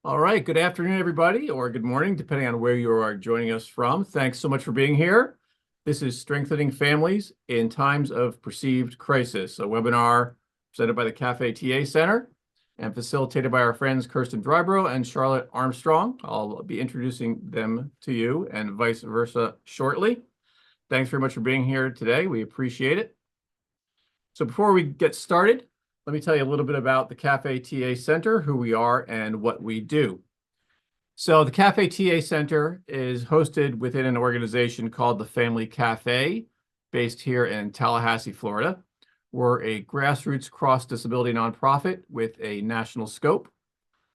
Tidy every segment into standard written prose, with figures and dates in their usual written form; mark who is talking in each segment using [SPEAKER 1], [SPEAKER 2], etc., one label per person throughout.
[SPEAKER 1] All right, good afternoon, everybody, or good morning, depending on where you are joining us from. Thanks so much for being here. This is Strengthening Families in Times of Perceived Crisis, a webinar presented by the CAFÉ TA Center and facilitated by our friends Kirsten Drybrough and Charlotte Armstrong. I'll be introducing them to you and vice versa shortly. Thanks very much for being here today. We appreciate it. So before we get started, let me tell you a little bit about the CAFÉ TA Center, who we are, and what we do. So the CAFÉ TA Center is hosted within an organization called the Family CAFÉ, based here in Tallahassee, Florida. We're a grassroots cross-disability nonprofit with a national scope.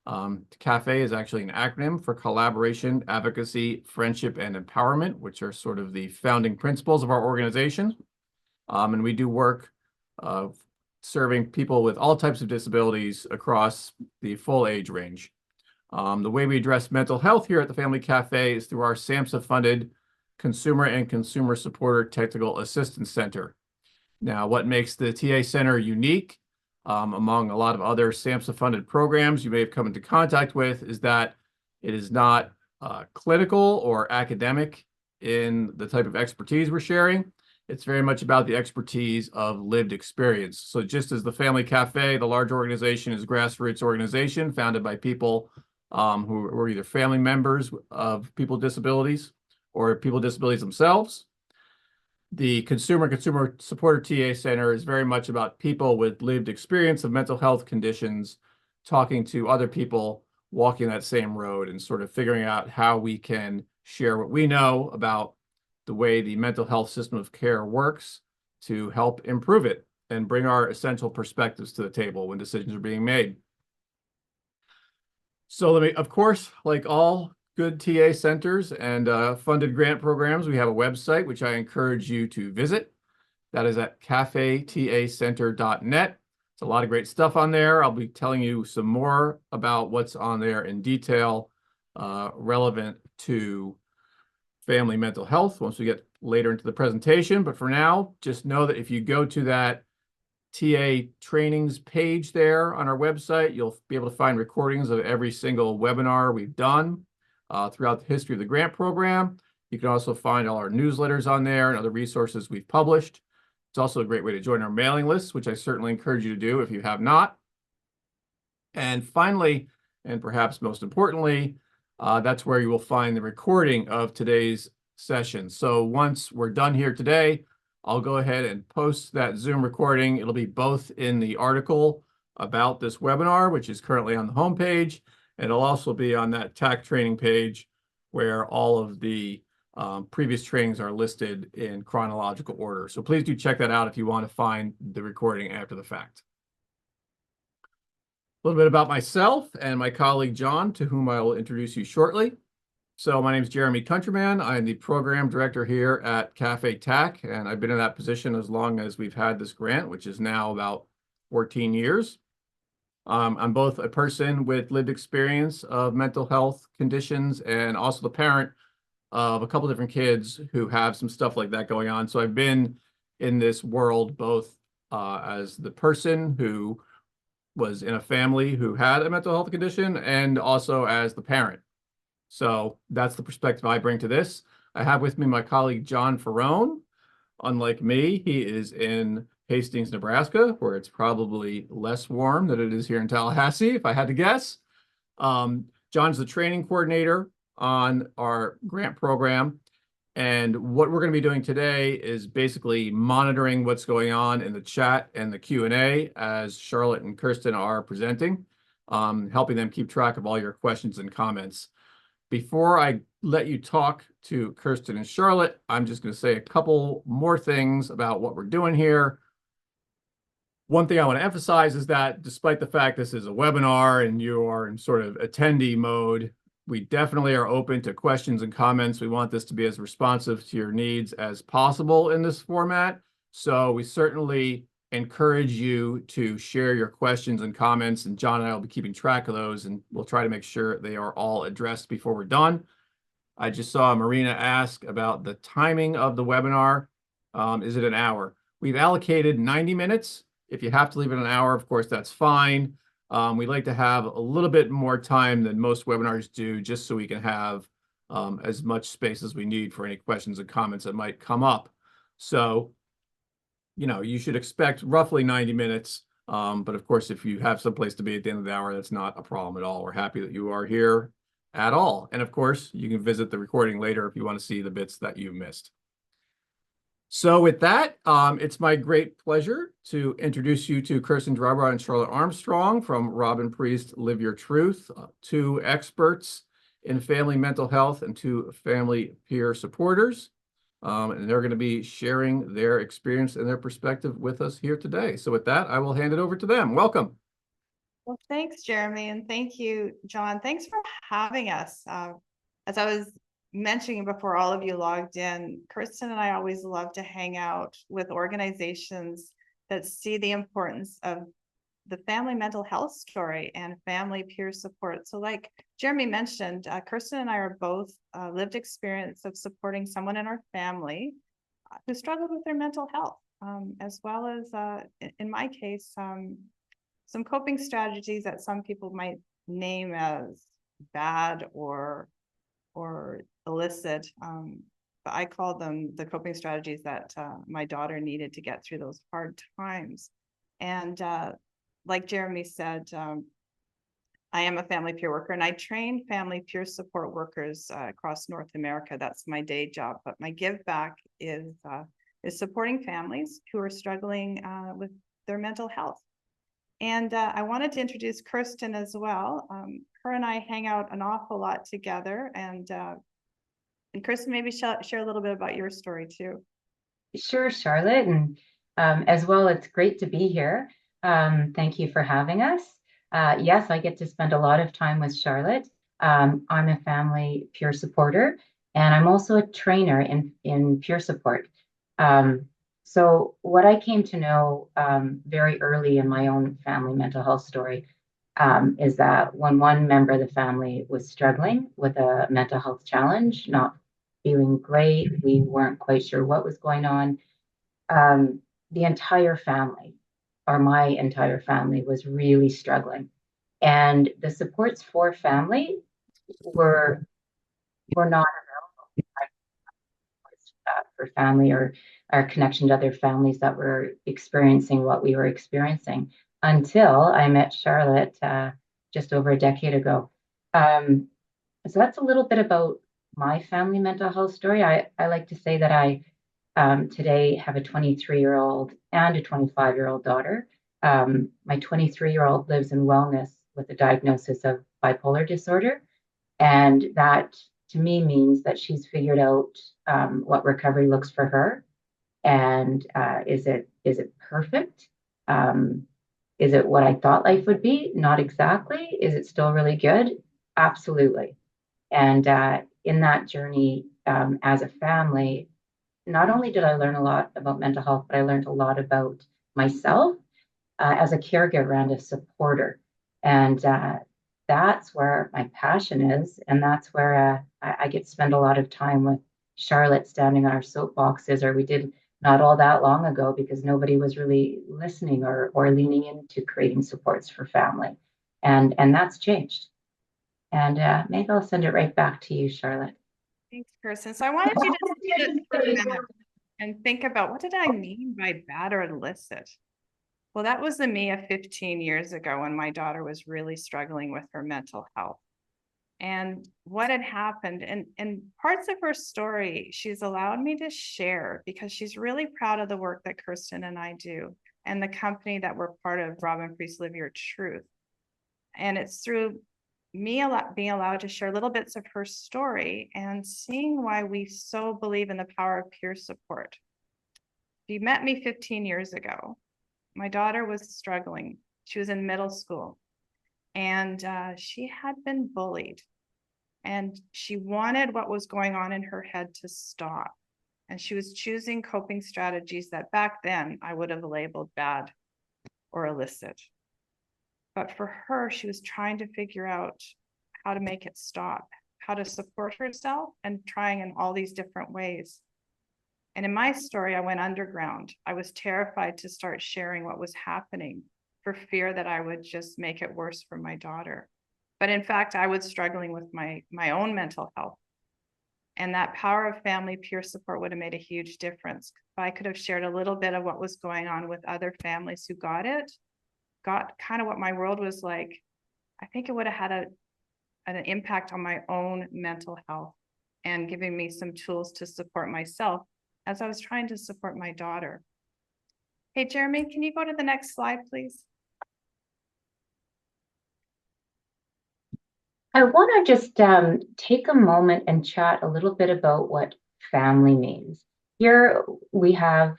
[SPEAKER 1] CAFÉ is actually an acronym for Collaboration, Advocacy, Friendship, and Empowerment, which are sort of the founding principles of our organization. And we do work serving people with all types of disabilities across the full age range. The way we address mental health here at the Family CAFÉ is through our SAMHSA-funded Consumer and Consumer Supporter Technical Assistance Center. Now, what makes the TA Center unique among a lot of other SAMHSA-funded programs you may have come into contact with is that it is not clinical or academic in the type of expertise we're sharing. It's very much about the expertise of lived experience. So just as the Family CAFÉ, the large organization, is a grassroots organization founded by people who were either family members of people with disabilities or people with disabilities themselves, the Consumer Supporter TA Center is very much about people with lived experience of mental health conditions talking to other people walking that same road and sort of figuring out how we can share what we know about the way the mental health system of care works to help improve it and bring our essential perspectives to the table when decisions are being made. So let me, of course, like all good TA centers and funded grant programs, we have a website, which I encourage you to visit. That is at cafetacenter.net. It's a lot of great stuff on there. I'll be telling you some more about what's on there in detail relevant to family mental health once we get later into the presentation. But for now, just know that if you go to that TA trainings page there on our website, you'll be able to find recordings of every single webinar we've done throughout the history of the grant program. You can also find all our newsletters on there and other resources we've published. It's also a great way to join our mailing list, which I certainly encourage you to do if you have not. And finally, and perhaps most importantly, that's where you will find the recording of today's session. So once we're done here today, I'll go ahead and post that Zoom recording. It'll be both in the article about this webinar, which is currently on the homepage, and it'll also be on that TAC training page where all of the previous trainings are listed in chronological order. So please do check that out if you want to find the recording after the fact. A little bit about myself and my colleague John, to whom I will introduce you shortly. So my name is Jeremy Countryman. I'm the program director here at CAFÉ TAC, and I've been in that position as long as we've had this grant, which is now about 14 years. I'm both a person with lived experience of mental health conditions and also the parent of a couple different kids who have some stuff like that going on. So I've been in this world both as the person who was in a family who had a mental health condition and also as the parent. So that's the perspective I bring to this. I have with me my colleague, John Ferrone. Unlike me, he is in Hastings, Nebraska, where it's probably less warm than it is here in Tallahassee, if I had to guess. John's the training coordinator on our grant program. And what we're going to be doing today is basically monitoring what's going on in the chat and the Q&A as Charlotte and Kirsten are presenting, helping them keep track of all your questions and comments. Before I let you talk to Kirsten and Charlotte, I'm just going to say a couple more things about what we're doing here. One thing I want to emphasize is that despite the fact this is a webinar and you are in sort of attendee mode, we definitely are open to questions and comments. We want this to be as responsive to your needs as possible in this format. So we certainly encourage you to share your questions and comments, and John and I will be keeping track of those, and we'll try to make sure they are all addressed before we're done. I just saw Marina ask about the timing of the webinar. Is it an hour? We've allocated 90 minutes. If you have to leave it an hour, of course, that's fine. We like to have a little bit more time than most webinars do, just so we can have as much space as we need for any questions and comments that might come up. So, you should expect roughly 90 minutes. But of course, if you have someplace to be at the end of the hour, that's not a problem at all. We're happy that you are here at all. And of course, you can visit the recording later if you want to see the bits that you missed. So with that, it's my great pleasure to introduce you to Kirsten Drybrough and Charlotte Armstrong from Robin Priest Live Your Truth, two experts in family mental health and two family peer supporters. And they're going to be sharing their experience and their perspective with us here today. So with that, I will hand it over to them. Welcome.
[SPEAKER 2] Well, thanks, Jeremy, and thank you, John. Thanks for having us. As I was mentioning before all of you logged in, Kirsten and I always love to hang out with organizations that see the importance of the family mental health story and family peer support. So like Jeremy mentioned, Kirsten and I are both lived experience of supporting someone in our family who struggled with their mental health, as well as, in my case, some coping strategies that some people might name as bad or illicit. But I call them the coping strategies that my daughter needed to get through those hard times. And like Jeremy said, I am a family peer worker, and I train family peer support workers across North America. That's my day job. But my give back is supporting families who are struggling with their mental health. And I wanted to introduce Kirsten as well. Her and I hang out an awful lot together. And Kirsten, maybe share a little bit about your story too.
[SPEAKER 3] Sure, Charlotte. And as well, it's great to be here. Thank you for having us. Yes, I get to spend a lot of time with Charlotte. I'm a family peer supporter, and I'm also a trainer in peer support. So what I came to know very early in my own family mental health story is that when one member of the family was struggling with a mental health challenge, not feeling great, we weren't quite sure what was going on, the entire family, or my entire family, was really struggling. And the supports for family were not for family or our connection to other families that were experiencing what we were experiencing until I met Charlotte just over a decade ago. So that's a little bit about my family mental health story. I like to say that I today have a 23-year-old and a 25-year-old daughter. My 23-year-old lives in wellness with a diagnosis of bipolar disorder. And that to me means that she's figured out what recovery looks for her. And is it perfect? Is it what I thought life would be? Not exactly. Is it still really good? Absolutely. And in that journey as a family, not only did I learn a lot about mental health, but I learned a lot about myself as a caregiver and a supporter. And that's where my passion is. And that's where I get to spend a lot of time with Charlotte standing on our soapboxes, or we did not all that long ago, because nobody was really listening or leaning into creating supports for family. And that's changed. And maybe I'll send it right back to you, Charlotte.
[SPEAKER 2] Thanks, Kirsten. So I wanted you to sit for a minute and think about, what did I mean by bad or illicit? Well, that was the me of 15 years ago when my daughter was really struggling with her mental health. And what had happened, and parts of her story, she's allowed me to share because she's really proud of the work that Kirsten and I do and the company that we're part of, Robin Priest Live Your Truth. And it's through me being allowed to share little bits of her story and seeing why we so believe in the power of peer support. If you met me 15 years ago, my daughter was struggling. She was in middle school, and she had been bullied, and she wanted what was going on in her head to stop. And she was choosing coping strategies that back then I would have labeled bad or illicit. But for her, she was trying to figure out how to make it stop, how to support herself, and trying in all these different ways. And in my story, I went underground. I was terrified to start sharing what was happening for fear that I would just make it worse for my daughter. But in fact, I was struggling with my own mental health. And that power of family peer support would have made a huge difference. If I could have shared a little bit of what was going on with other families who got kind of what my world was like, I think it would have had an impact on my own mental health and giving me some tools to support myself as I was trying to support my daughter. Hey, Jeremy, can you go to the next slide, please?
[SPEAKER 3] I want to just take a moment and chat a little bit about what family means. Here we have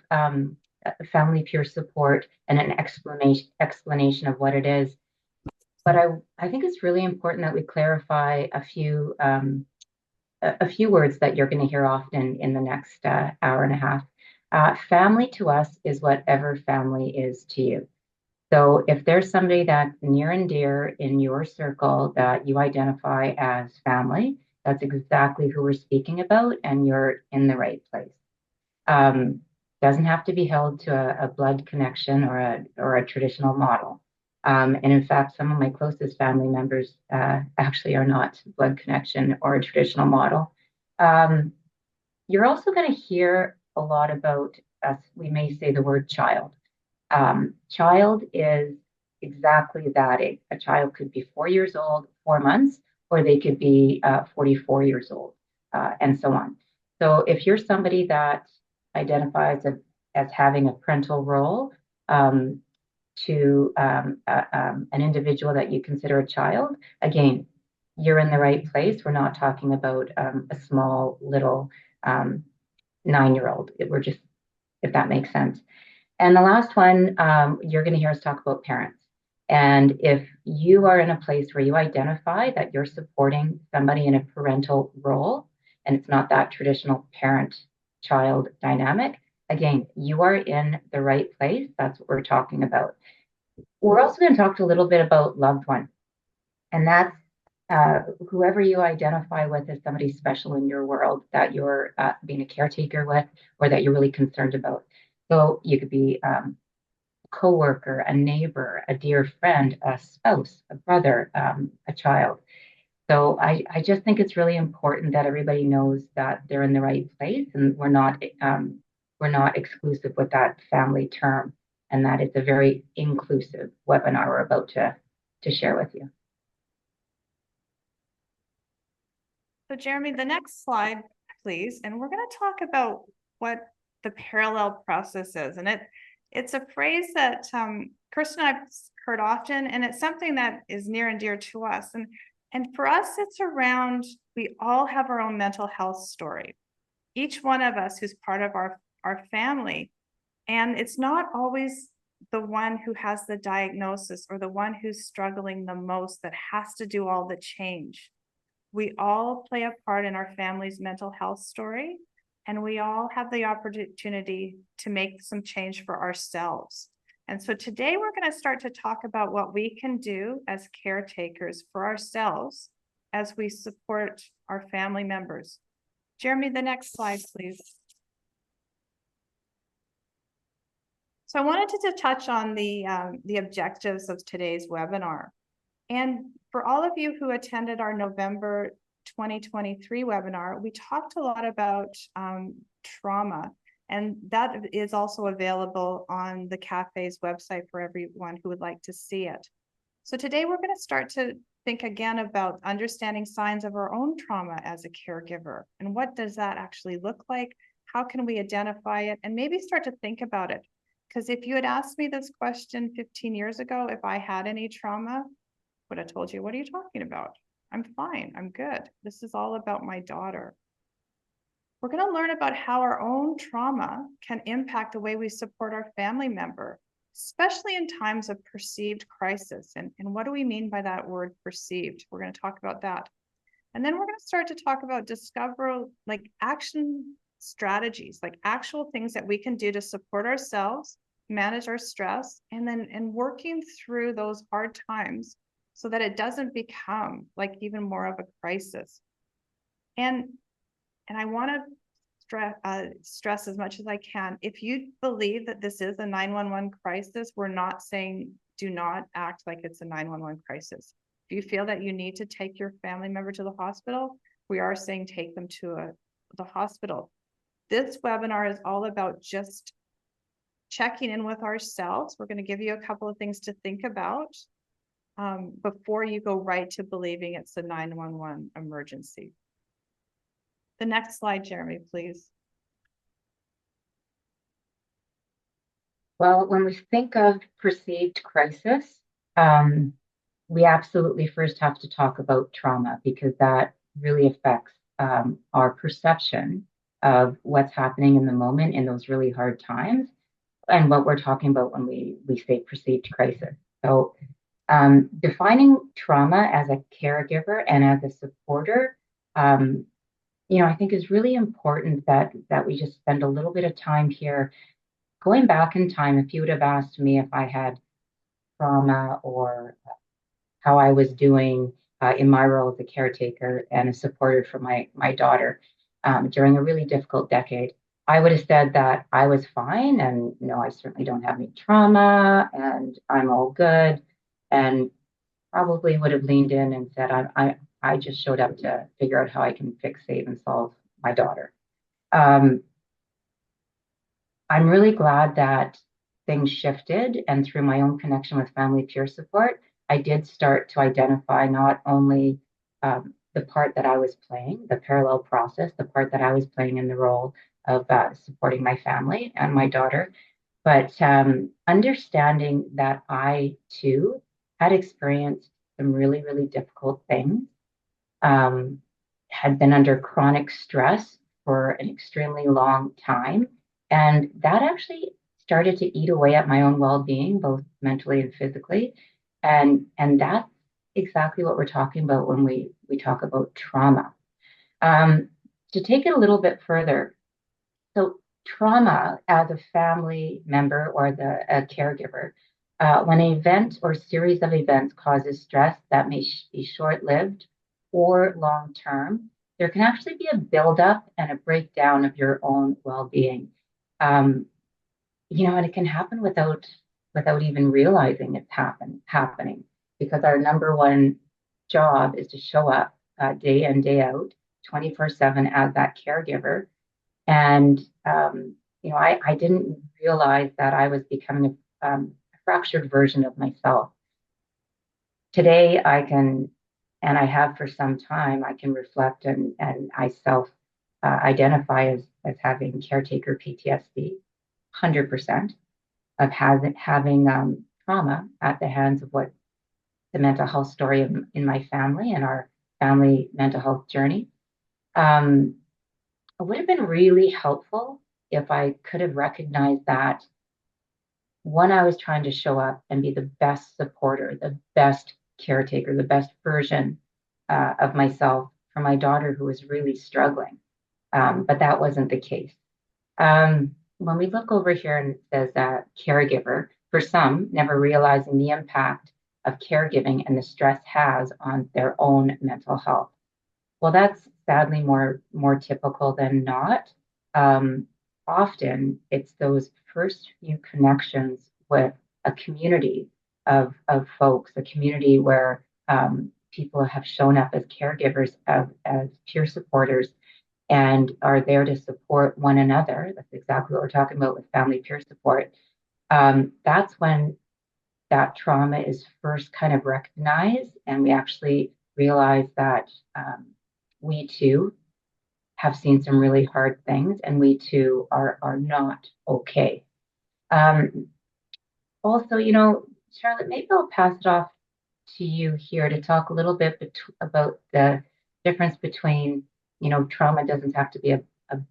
[SPEAKER 3] family peer support and an explanation of what it is. But I think it's really important that we clarify a few words that you're going to hear often in the next hour and a half. Family to us is whatever family is to you. So if there's somebody that's near and dear in your circle that you identify as family, that's exactly who we're speaking about, and you're in the right place. Doesn't have to be held to a blood connection or a traditional model. And in fact, some of my closest family members actually are not blood connection or a traditional model. You're also going to hear a lot about us. We may say the word child. Child is exactly that. A child could be 4 years old, 4 months, or they could be 44 years old, and so on. So if you're somebody that identifies as having a parental role to an individual that you consider a child, again, you're in the right place. We're not talking about a small little 9-year-old. We're just, if that makes sense. And the last one, you're going to hear us talk about parents. And if you are in a place where you identify that you're supporting somebody in a parental role, and it's not that traditional parent-child dynamic, again, you are in the right place. That's what we're talking about. We're also going to talk a little bit about loved one. And that's whoever you identify with as somebody special in your world that you're being a caretaker with, or that you're really concerned about. So you could be a coworker, a neighbor, a dear friend, a spouse, a brother, a child. So I just think it's really important that everybody knows that they're in the right place, and we're not exclusive with that family term, and that it's a very inclusive webinar we're about to share with you.
[SPEAKER 2] So Jeremy, the next slide, please. And we're going to talk about what the parallel process is. And it's a phrase that Kirsten and I've heard often, and it's something that is near and dear to us. And for us, it's around, we all have our own mental health story. Each one of us who's part of our family. And it's not always the one who has the diagnosis or the one who's struggling the most that has to do all the change. We all play a part in our family's mental health story, and we all have the opportunity to make some change for ourselves. And so today we're going to start to talk about what we can do as caretakers for ourselves as we support our family members. Jeremy, the next slide, please. So I wanted to touch on the objectives of today's webinar. And for all of you who attended our November 2023 webinar, we talked a lot about trauma, and that is also available on the CAFÉ's website for everyone who would like to see it. So today we're going to start to think again about understanding signs of our own trauma as a caregiver, and what does that actually look like? How can we identify it, and maybe start to think about it? Because if you had asked me this question 15 years ago, if I had any trauma, would have told you, what are you talking about? I'm fine, I'm good. This is all about my daughter. We're going to learn about how our own trauma can impact the way we support our family member, especially in times of perceived crisis. And what do we mean by that word perceived? We're going to talk about that. And then we're going to start to talk about action strategies, like actual things that we can do to support ourselves, manage our stress, and working through those hard times so that it doesn't become like even more of a crisis. And I want to stress as much as I can, if you believe that this is a 911 crisis, we're not saying do not act like it's a 911 crisis. If you feel that you need to take your family member to the hospital, we are saying take them to the hospital. This webinar is all about just checking in with ourselves. We're going to give you a couple of things to think about before you go right to believing it's a 911 emergency. The next slide, Jeremy, please.
[SPEAKER 3] Well, when we think of perceived crisis, we absolutely first have to talk about trauma, because that really affects our perception of what's happening in the moment in those really hard times, and what we're talking about when we say perceived crisis. So defining trauma as a caregiver and as a supporter, I think is really important that we just spend a little bit of time here going back in time. If you would have asked me if I had trauma or how I was doing in my role as a caretaker and a supporter for my daughter during a really difficult decade, I would have said that I was fine, and no, I certainly don't have any trauma, and I'm all good, and probably would have leaned in and said, I just showed up to figure out how I can fix, save, and solve my daughter. I'm really glad that things shifted, and through my own connection with family peer support, I did start to identify not only the part that I was playing, the parallel process, the part that I was playing in the role of supporting my family and my daughter, but understanding that I too had experienced some really, really difficult things, had been under chronic stress for an extremely long time, and that actually started to eat away at my own well-being, both mentally and physically. And that's exactly what we're talking about when we talk about trauma. To take it a little bit further, so trauma as a family member or a caregiver, when an event or series of events causes stress that may be short-lived or long-term, there can actually be a buildup and a breakdown of your own well-being. And it can happen without even realizing it's happening, because our number one job is to show up day in, day out, 24/7 as that caregiver. And I didn't realize that I was becoming a fractured version of myself. Today, I can, and I have for some time, I can reflect and I self-identify as having caretaker PTSD, 100%, of having trauma at the hands of what the mental health story in my family and our family mental health journey. It would have been really helpful if I could have recognized that when I was trying to show up and be the best supporter, the best caretaker, the best version of myself for my daughter who was really struggling. But that wasn't the case. When we look over here and it says caregiver, for some, never realizing the impact of caregiving and the stress has on their own mental health. Well, that's sadly more typical than not. Often it's those first few connections with a community of folks, a community where people have shown up as caregivers, as peer supporters, and are there to support one another. That's exactly what we're talking about with family peer support. That's when that trauma is first kind of recognized, and we actually realize that we too have seen some really hard things, and we too are not okay. Also, Charlotte, maybe I'll pass it off to you here to talk a little bit about the difference between, trauma doesn't have to be a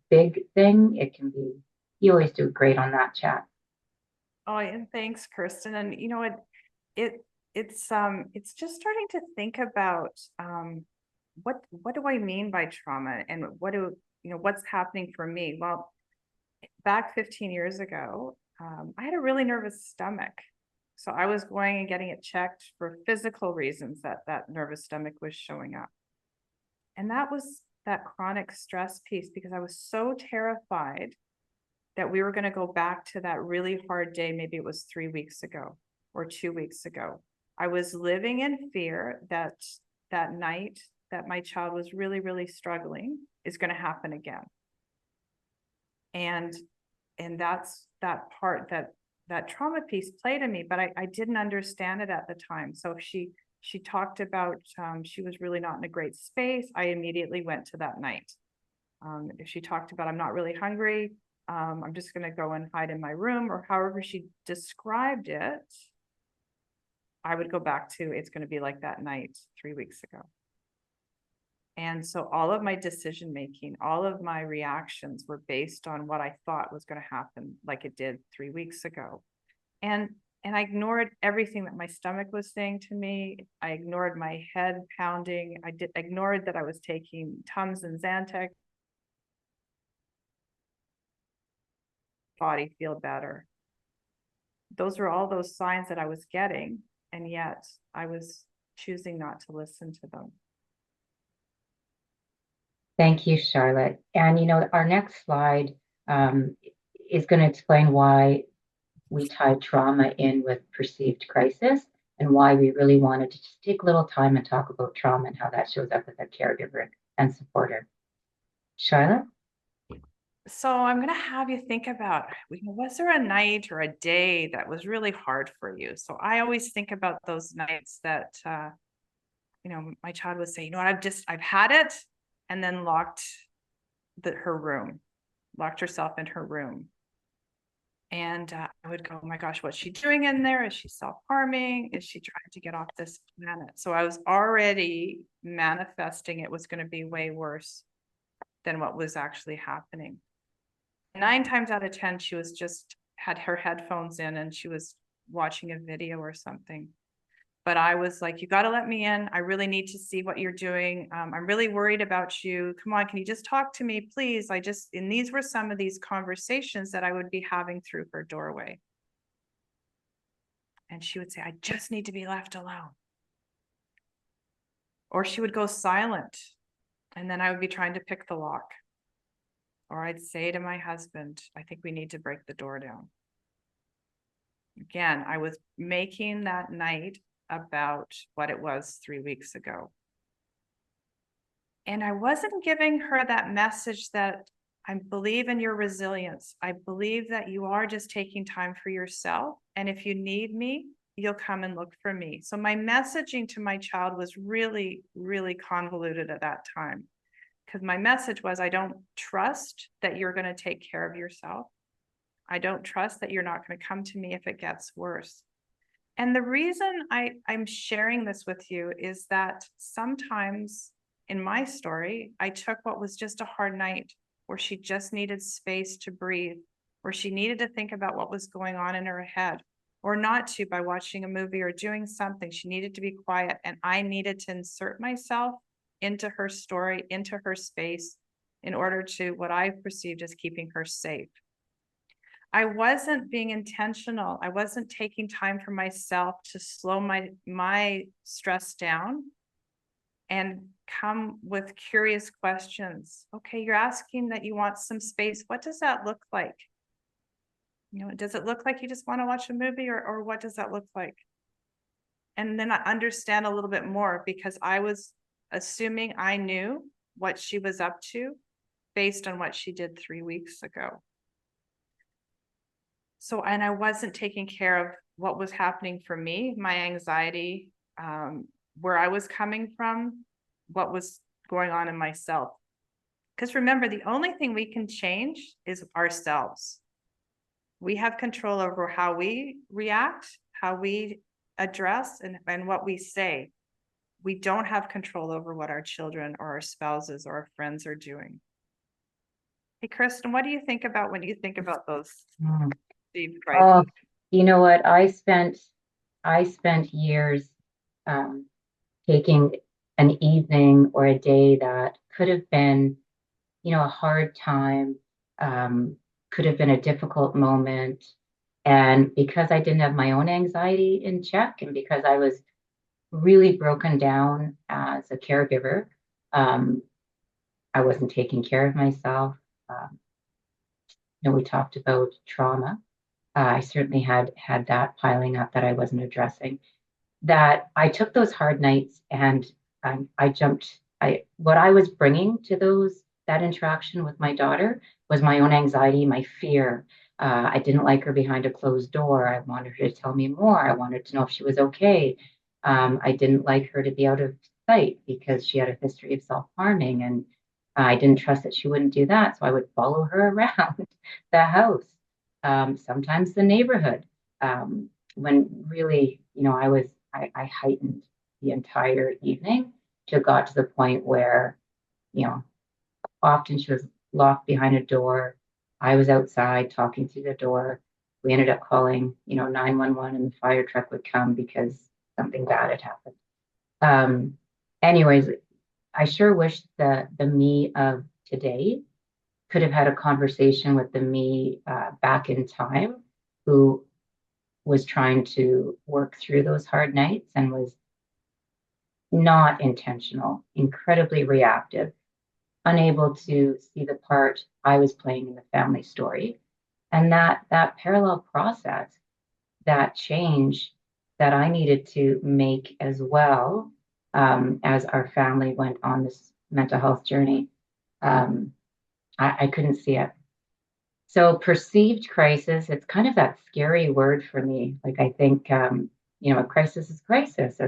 [SPEAKER 3] big thing. It can be, you always do great on that chat.
[SPEAKER 2] Oh, and thanks, Kirsten. And it's just starting to think about what do I mean by trauma, and what's happening for me? Well, back 15 years ago, I had a really nervous stomach. So I was going and getting it checked for physical reasons that nervous stomach was showing up. And that was that chronic stress piece, because I was so terrified that we were going to go back to that really hard day. Maybe it was 3 weeks ago. or 2 weeks ago. I was living in fear that that night that my child was really, really struggling is going to happen again. And that's that part that trauma piece played in me, but I didn't understand it at the time. So she talked about she was really not in a great space. I immediately went to that night. If she talked about, I'm not really hungry, I'm just going to go and hide in my room, or however she described it, I would go back to, it's going to be like that night 3 weeks ago. And so all of my decision making, all of my reactions were based on what I thought was going to happen, like it did 3 weeks ago. And I ignored everything that my stomach was saying to me. I ignored my head pounding. I ignored that I was taking Tums and Zantac. Body feel better. Those were all those signs that I was getting, and yet I was choosing not to listen to them.
[SPEAKER 3] Thank you, Charlotte. And our next slide is going to explain why we tied trauma in with perceived crisis, and why we really wanted to just take a little time and talk about trauma and how that shows up with a caregiver and supporter. Charlotte?
[SPEAKER 2] So I'm going to have you think about, was there a night or a day that was really hard for you? So I always think about those nights that, my child would say, I've had it, and then locked herself in her room. And I would go, oh my gosh, what's she doing in there? Is she self-harming? Is she trying to get off this planet? So I was already manifesting it was going to be way worse than what was actually happening. 9 times out of 10, she was just had her headphones in and she was watching a video or something. But I was like, you got to let me in. I really need to see what you're doing. I'm really worried about you. Come on, can you just talk to me, please? And these were some of these conversations that I would be having through her doorway. And she would say, I just need to be left alone. Or she would go silent. And then I would be trying to pick the lock. Or I'd say to my husband, I think we need to break the door down. Again, I was making that night about what it was 3 weeks ago. And I wasn't giving her that message that I believe in your resilience. I believe that you are just taking time for yourself. And if you need me, you'll come and look for me. So my messaging to my child was really, really convoluted at that time. Because my message was, I don't trust that you're going to take care of yourself. I don't trust that you're not going to come to me if it gets worse. And the reason I'm sharing this with you is that sometimes in my story, I took what was just a hard night where she just needed space to breathe, where she needed to think about what was going on in her head, or not to by watching a movie or doing something. She needed to be quiet, and I needed to insert myself into her story, into her space, in order to what I perceived as keeping her safe. I wasn't being intentional. I wasn't taking time for myself to slow my stress down and come with curious questions. Okay, you're asking that you want some space. What does that look like? Does it look like you just want to watch a movie, or what does that look like? And then I understand a little bit more, because I was assuming I knew what she was up to based on what she did 3 weeks ago. So, and I wasn't taking care of what was happening for me, my anxiety, where I was coming from, what was going on in myself. Because remember, the only thing we can change is ourselves. We have control over how we react, how we address, and what we say. We don't have control over what our children or our spouses or our friends are doing. Hey, Kirsten, what do you think about when you think about those perceived crises?
[SPEAKER 3] Oh, you know what? I spent years taking an evening or a day that could have been, a hard time, could have been a difficult moment. And because I didn't have my own anxiety in check, and because I was really broken down as a caregiver, I wasn't taking care of myself. We talked about trauma. I certainly had that piling up that I wasn't addressing. That I took those hard nights and I jumped. What I was bringing to that interaction with my daughter was my own anxiety, my fear. I didn't like her behind a closed door. I wanted her to tell me more. I wanted to know if she was okay. I didn't like her to be out of sight because she had a history of self-harming, and I didn't trust that she wouldn't do that. So I would follow her around the house, sometimes the neighborhood. When really, I heightened the entire evening till it got to the point where, you know, often she was locked behind a door. I was outside talking through the door. We ended up calling, 911, and the fire truck would come because something bad had happened. Um, Anyways, I sure wish the me of today could have had a conversation with the me back in time, who was trying to work through those hard nights and was not intentional, incredibly reactive, unable to see the part I was playing in the family story. And that parallel process, that change that I needed to make as well, as our family went on this mental health journey, um, I couldn't see it. So perceived crisis, it's kind of that scary word for me. Like I think, a crisis is crisis.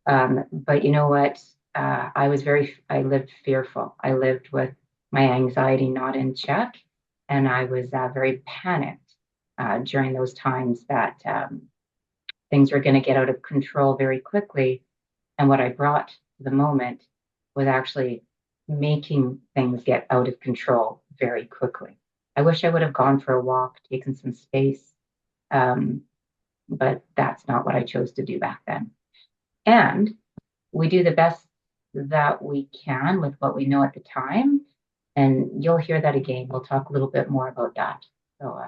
[SPEAKER 3] But you know what? I lived fearful. I lived with my anxiety not in check. And I was very panicked during those times that things were going to get out of control very quickly. And what I brought to the moment was actually making things get out of control very quickly. I wish I would have gone for a walk, taken some space, um, but that's not what I chose to do back then. And we do the best that we can with what we know at the time. And you'll hear that again. We'll talk a little bit more about that. So,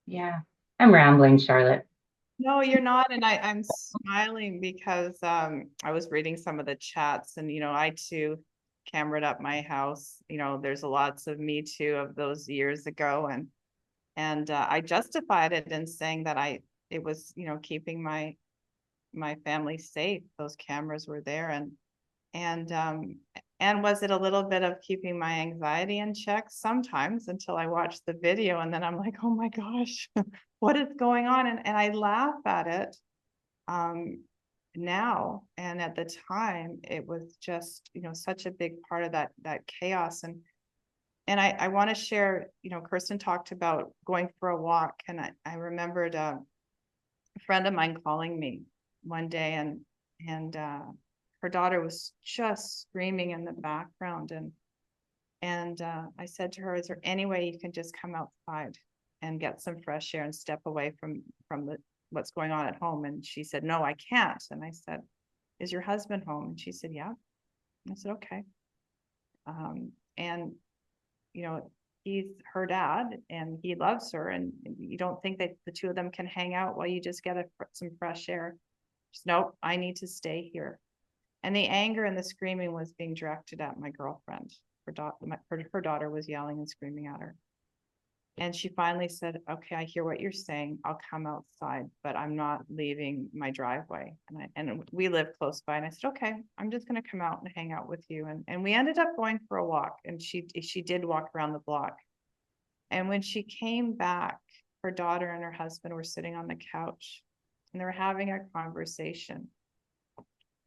[SPEAKER 3] yeah, I'm rambling, Charlotte.
[SPEAKER 2] No, you're not. And I'm smiling because I was reading some of the chats, and I too cameraed up my house. There's lots of me too of those years ago, and I justified it in saying that it was keeping my family safe. Those cameras were there, and was it a little bit of keeping my anxiety in check sometimes, until I watched the video, and then I'm like, oh my gosh, what is going on? And I laugh at it now, and at the time it was just such a big part of that chaos. And I want to share, Kirsten talked about going for a walk, and I remembered a friend of mine calling me one day, and her daughter was just screaming in the background, and I said to her, is there any way you can just come outside and get some fresh air and step away from what's going on at home? And she said, no, I can't. And I said, is your husband home? And she said, yeah. I said, okay. And he's her dad, and he loves her, and you don't think that the two of them can hang out while you just get some fresh air? Just, nope, I need to stay here. And the anger and the screaming was being directed at my girlfriend. Her daughter was yelling and screaming at her. And she finally said, okay, I hear what you're saying. I'll come outside, but I'm not leaving my driveway. And we live close by. And I said, okay, I'm just going to come out and hang out with you. And we ended up going for a walk. And she did walk around the block. And when she came back, her daughter and her husband were sitting on the couch, and they were having a conversation.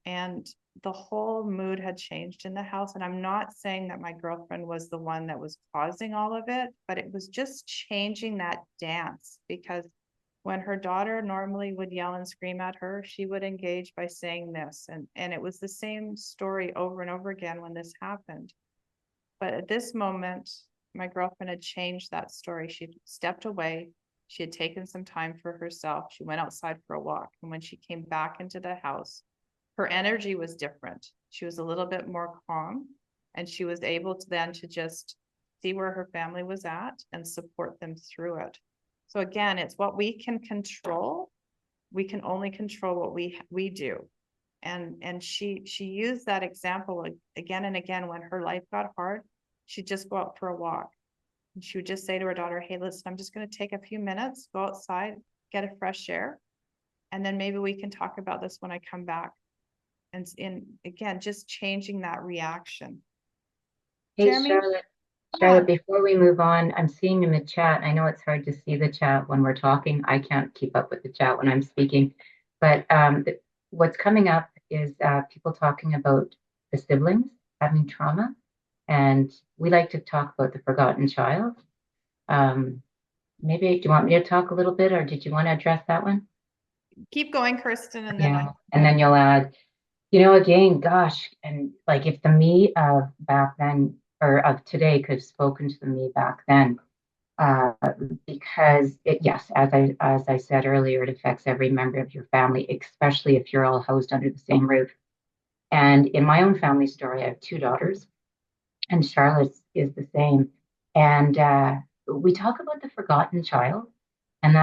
[SPEAKER 2] And the whole mood had changed in the house. And I'm not saying that my girlfriend was the one that was causing all of it, but it was just changing that dance, because when her daughter normally would yell and scream at her, she would engage by saying this. And it was the same story over and over again when this happened. But at this moment, my girlfriend had changed that story. She stepped away. She had taken some time for herself. She went outside for a walk. And when she came back into the house, her energy was different. She was a little bit more calm, and she was able to then to just see where her family was at and support them through it. So again, it's what we can control. We can only control what we do. And she used that example again and again. When her life got hard, she'd just go out for a walk. And she would just say to her daughter, hey, listen, I'm just going to take a few minutes, go outside, get a fresh air. And then maybe we can talk about this when I come back. And again, just changing that reaction.
[SPEAKER 3] Hey,
[SPEAKER 2] Jeremy?
[SPEAKER 3] Charlotte,
[SPEAKER 2] Yeah.
[SPEAKER 3] before we move on, I'm seeing in the chat. I know it's hard to see the chat when we're talking. I can't keep up with the chat when I'm speaking. But what's coming up is people talking about the siblings having trauma. And we like to talk about the forgotten child. Maybe, do you want me to talk a little bit, or did you want to address that one?
[SPEAKER 2] Keep going, Kirsten, and
[SPEAKER 3] Yeah,
[SPEAKER 2] then
[SPEAKER 3] and then you'll add, again, gosh, and like if the me of back then or of today could have spoken to the me back then, because yes, as I said earlier, it affects every member of your family, especially if you're all housed under the same roof. And in my own family story, I have two daughters, and Charlotte's is the same. And we talk about the forgotten child, and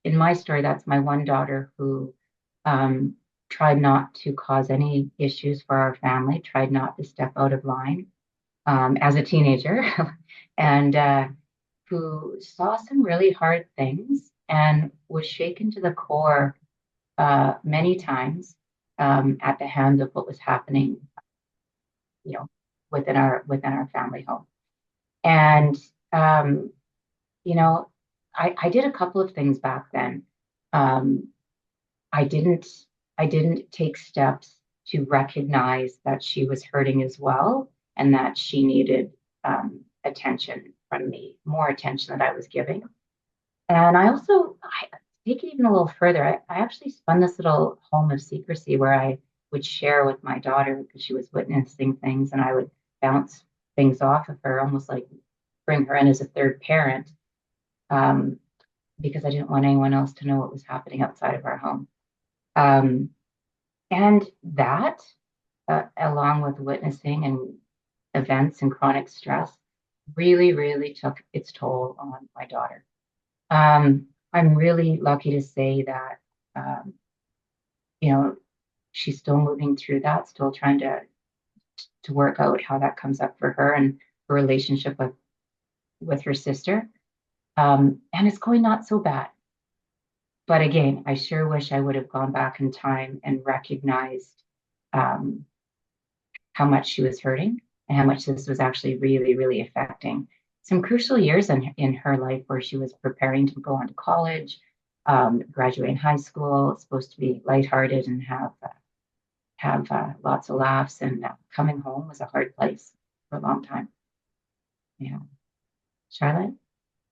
[SPEAKER 3] in my story, that's my one daughter who um, tried not to cause any issues for our family, tried not to step out of line as a teenager, and who saw some really hard things and was shaken to the core many times at the hands of what was happening, within our family home. And um, I did a couple of things back then. Um, I didn't take steps to recognize that she was hurting as well, and that she needed attention from me, more attention that I was giving. And I take it even a little further. I actually spun this little home of secrecy where I would share with my daughter because she was witnessing things, and I would bounce things off of her, almost like bring her in as a third parent, um, because I didn't want anyone else to know what was happening outside of our home. And that, along with witnessing and events and chronic stress, really, really took its toll on my daughter. I'm really lucky to say that, she's still moving through that, still trying to work out how that comes up for her and her relationship with her sister. And it's going not so bad. But again, I sure wish I would have gone back in time and recognized um, how much she was hurting and how much this was actually really, really affecting some crucial years in her life where she was preparing to go on to college, graduating high school, supposed to be lighthearted and have lots of laughs. And coming home was a hard place for a long time. Yeah. Charlotte?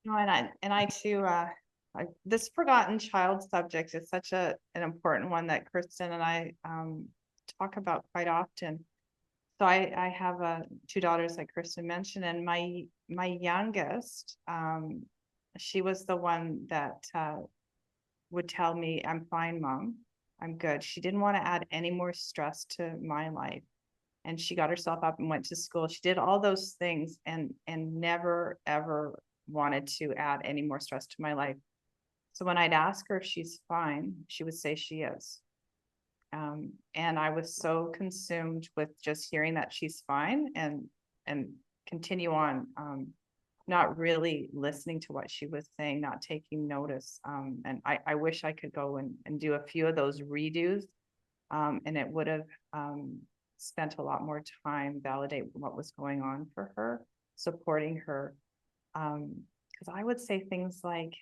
[SPEAKER 2] no, and I too, this forgotten child subject is such an important one that Kirsten and I talk about quite often. So I have two daughters, like Kirsten mentioned, and my youngest, she was the one that would tell me, I'm fine, Mom, I'm good. She didn't want to add any more stress to my life. And she got herself up and went to school. She did all those things and never, ever wanted to add any more stress to my life. So when I'd ask her if she's fine, she would say she is. And I was so consumed with just hearing that she's fine and continue on, not really listening to what she was saying, not taking notice. And I wish I could go and do a few of those redos, and it would have spent a lot more time validate what was going on for her, supporting her. Because I would say things like,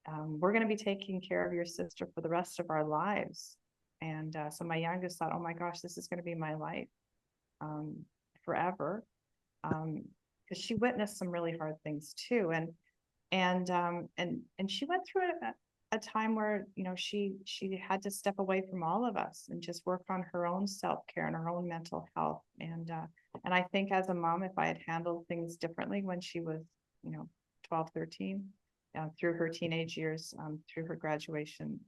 [SPEAKER 2] we're going to be taking care of your sister for the rest of our lives. And so my youngest thought, oh my gosh, this is going to be my life forever. Because she witnessed some really hard things too. And she went through a time where, she had to step away from all of us and just work on her own self-care and her own mental health. And I think as a mom, if I had handled things differently when she was, 12, 13, through her teenage years, through her graduation,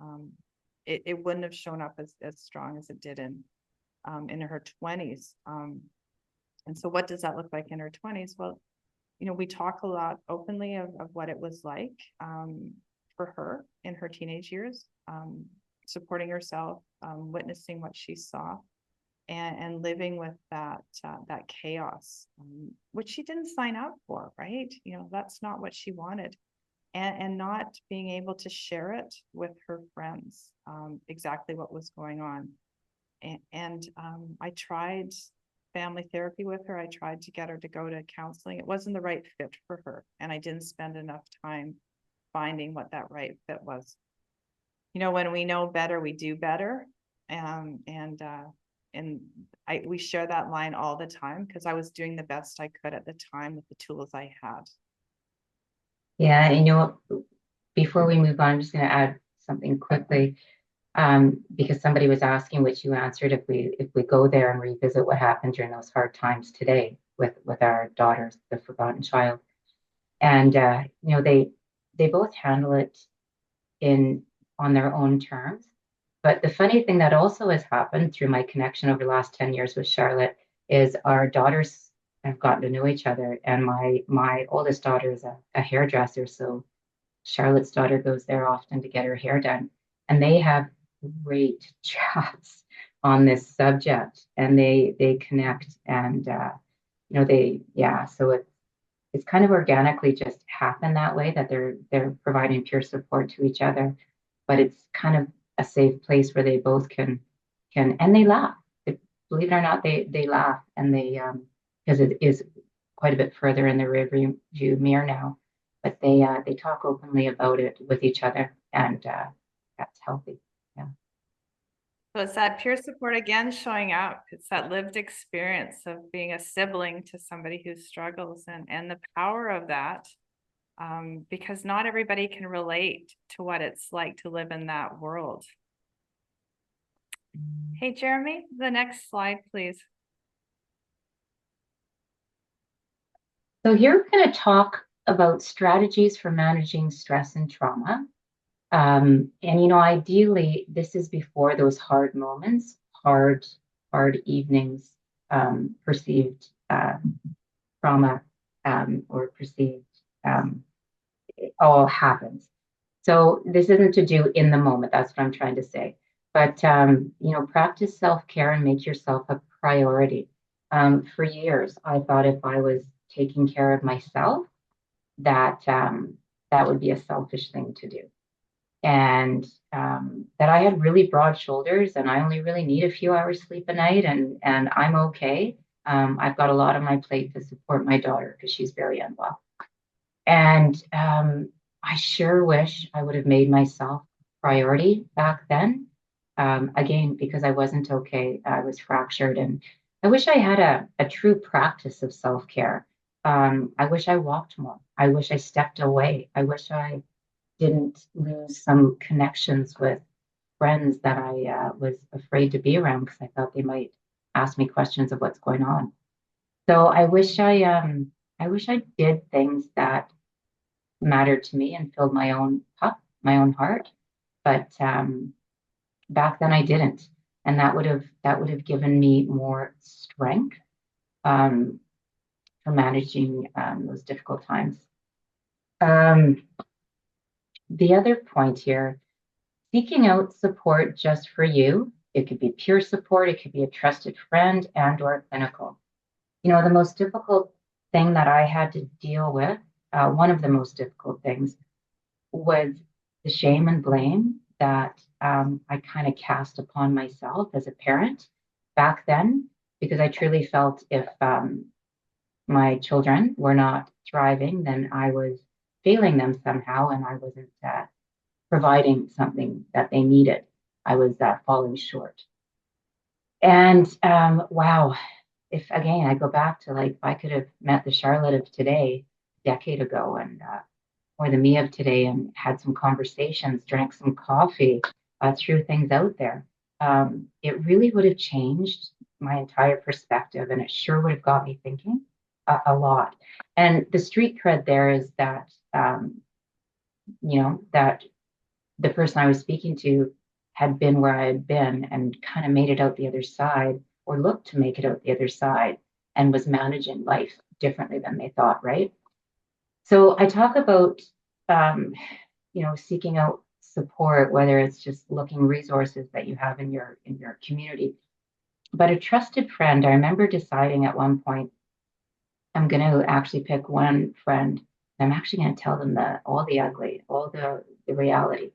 [SPEAKER 2] it wouldn't have shown up as strong as it did in her 20s. And so what does that look like in her 20s? Well, we talk a lot openly of what it was like for her in her teenage years, supporting herself, witnessing what she saw. and living with that that chaos, which she didn't sign up for, right? You know, that's not what she wanted. And not being able to share it with her friends, exactly what was going on. And I tried family therapy with her. I tried to get her to go to counseling. It wasn't the right fit for her. And I didn't spend enough time finding what that right fit was. You know, when we know better, we do better. We share that line all the time because I was doing the best I could at the time with the tools I had.
[SPEAKER 3] Yeah, and before we move on, I'm just going to add something quickly, because somebody was asking, which you answered, if we go there and revisit what happened during those hard times today with our daughters, the forgotten child, and they both handle it on their own terms. But the funny thing that also has happened through my connection over the last 10 years with Charlotte is our daughters have gotten to know each other, and my oldest daughter is a hairdresser, so Charlotte's daughter goes there often to get her hair done, and they have great chats on this subject, and they connect, and so it's kind of organically just happened that way, that they're providing peer support to each other, but it's kind of a safe place where they both can and they laugh. Believe it or not, they laugh, and they because it is quite a bit further in the rearview mirror now, but they talk openly about it with each other, and that's healthy. Yeah.
[SPEAKER 2] So it's that peer support again showing up. It's that lived experience of being a sibling to somebody who struggles, and the power of that, because not everybody can relate to what it's like to live in that world. Hey, Jeremy, the next slide, please.
[SPEAKER 3] So here we're going to talk about strategies for managing stress and trauma. And ideally, this is before those hard moments, hard evenings, perceived trauma, or perceived, it all happens. So this isn't to do in the moment. That's what I'm trying to say. But practice self-care and make yourself a priority. For years, I thought if I was taking care of myself, that would be a selfish thing to do, and that I had really broad shoulders, and I only really need a few hours sleep a night, and I'm okay. I've got a lot on my plate to support my daughter because she's very unwell, and I sure wish I would have made myself priority back then. Again, because I wasn't okay, I was fractured, and I wish I had a true practice of self-care. I wish I walked more. I wish I stepped away. I wish I didn't lose some connections with friends that I was afraid to be around because I thought they might ask me questions of what's going on. So I wish I did things that mattered to me and filled my own cup, my own heart. But back then I didn't, and that would have given me more strength for managing those difficult times. The other point here, seeking out support just for you. It could be peer support, it could be a trusted friend and or clinical. The most difficult thing that I had to deal with, one of the most difficult things, was the shame and blame that I kind of cast upon myself as a parent back then, because I truly felt if my children were not thriving, then I was failing them somehow, and I wasn't providing something that they needed. I was falling short. And wow, if again I go back to, like, if I could have met the Charlotte of today a decade ago, and or the me of today, and had some conversations, drank some coffee, threw things out there, it really would have changed my entire perspective, and it sure would have got me thinking a lot. And the street cred there is that that the person I was speaking to had been where I had been and kind of made it out the other side, or looked to make it out the other side, and was managing life differently than they thought, right? So I talk about, seeking out support, whether it's just looking resources that you have in your community, But a trusted friend, I remember deciding at one point, I'm going to actually pick one friend. I'm actually going to tell them all the ugly, all the reality.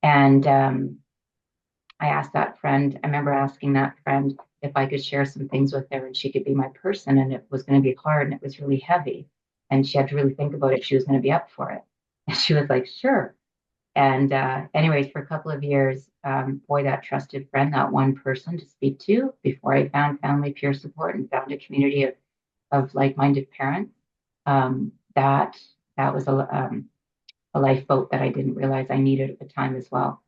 [SPEAKER 3] And I asked that friend, I remember asking that friend if I could share some things with her and she could be my person. And it was going to be hard and it was really heavy. And she had to really think about if she was going to be up for it. And she was like, sure. And anyways, for a couple of years, boy, that trusted friend, that one person to speak to before I found family peer support and found a community of like-minded parents, that was a lifeboat that I didn't realize I needed at the time as well.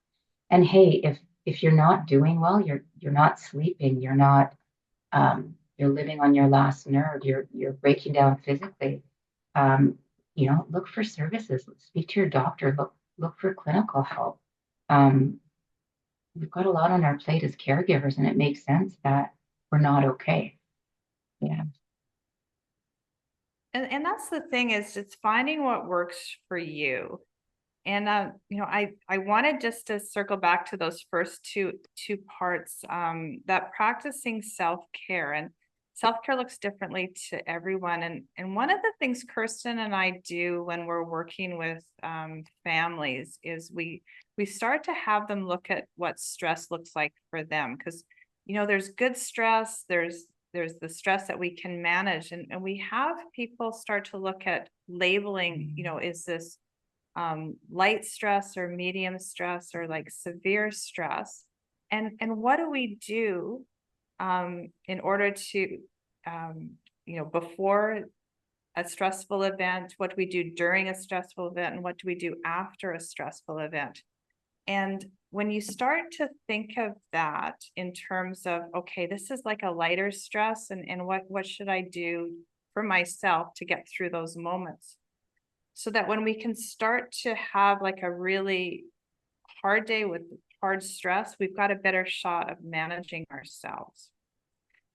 [SPEAKER 3] And hey, if you're not doing well, you're not sleeping, you're living on your last nerve, you're breaking down physically. Um, look for services, speak to your doctor, look for clinical help. We've got a lot on our plate as caregivers, and it makes sense that we're not okay. Yeah.
[SPEAKER 2] And that's the thing, is it's finding what works for you. And I wanted just to circle back to those first two parts, that practicing self-care, and self-care looks differently to everyone. And one of the things Kirsten and I do when we're working with families is we start to have them look at what stress looks like for them, because there's good stress, there's the stress that we can manage, and we have people start to look at labeling, is this light stress or medium stress or like severe stress, and what do we do in order to before a stressful event, what do we do during a stressful event, and what do we do after a stressful event? And when you start to think of that in terms of, okay, this is like a lighter stress, and what should I do for myself to get through those moments, so that when we can start to have like a really hard day with hard stress, we've got a better shot of managing ourselves.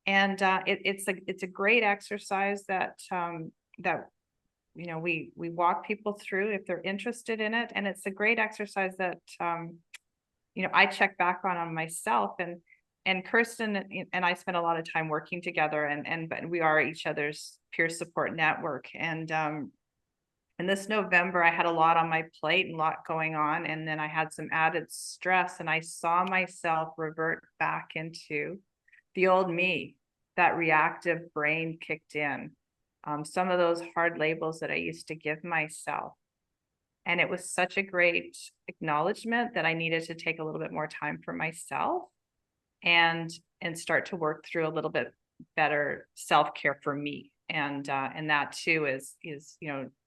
[SPEAKER 2] And it's a great exercise that we walk people through if they're interested in it, and it's a great exercise that I check back on myself, and Kirsten and I spend a lot of time working together, but we are each other's peer support network. And this November, I had a lot on my plate and a lot going on. And then I had some added stress, and I saw myself revert back into the old me. That reactive brain kicked in. Some of those hard labels that I used to give myself. And it was such a great acknowledgement that I needed to take a little bit more time for myself and start to work through a little bit better self-care for me. And that too is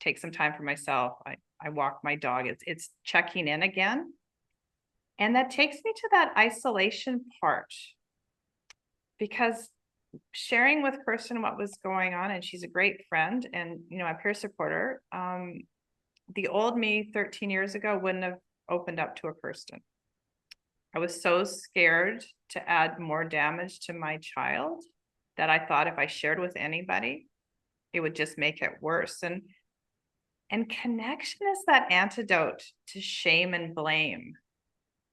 [SPEAKER 2] take some time for myself. I walk my dog. It's checking in again. And that takes me to that isolation part, because sharing with Kirsten what was going on, and she's a great friend and a peer supporter, the old me 13 years ago wouldn't have opened up to a Kirsten. I was so scared to add more damage to my child that I thought if I shared with anybody, it would just make it worse. And connection is that antidote to shame and blame.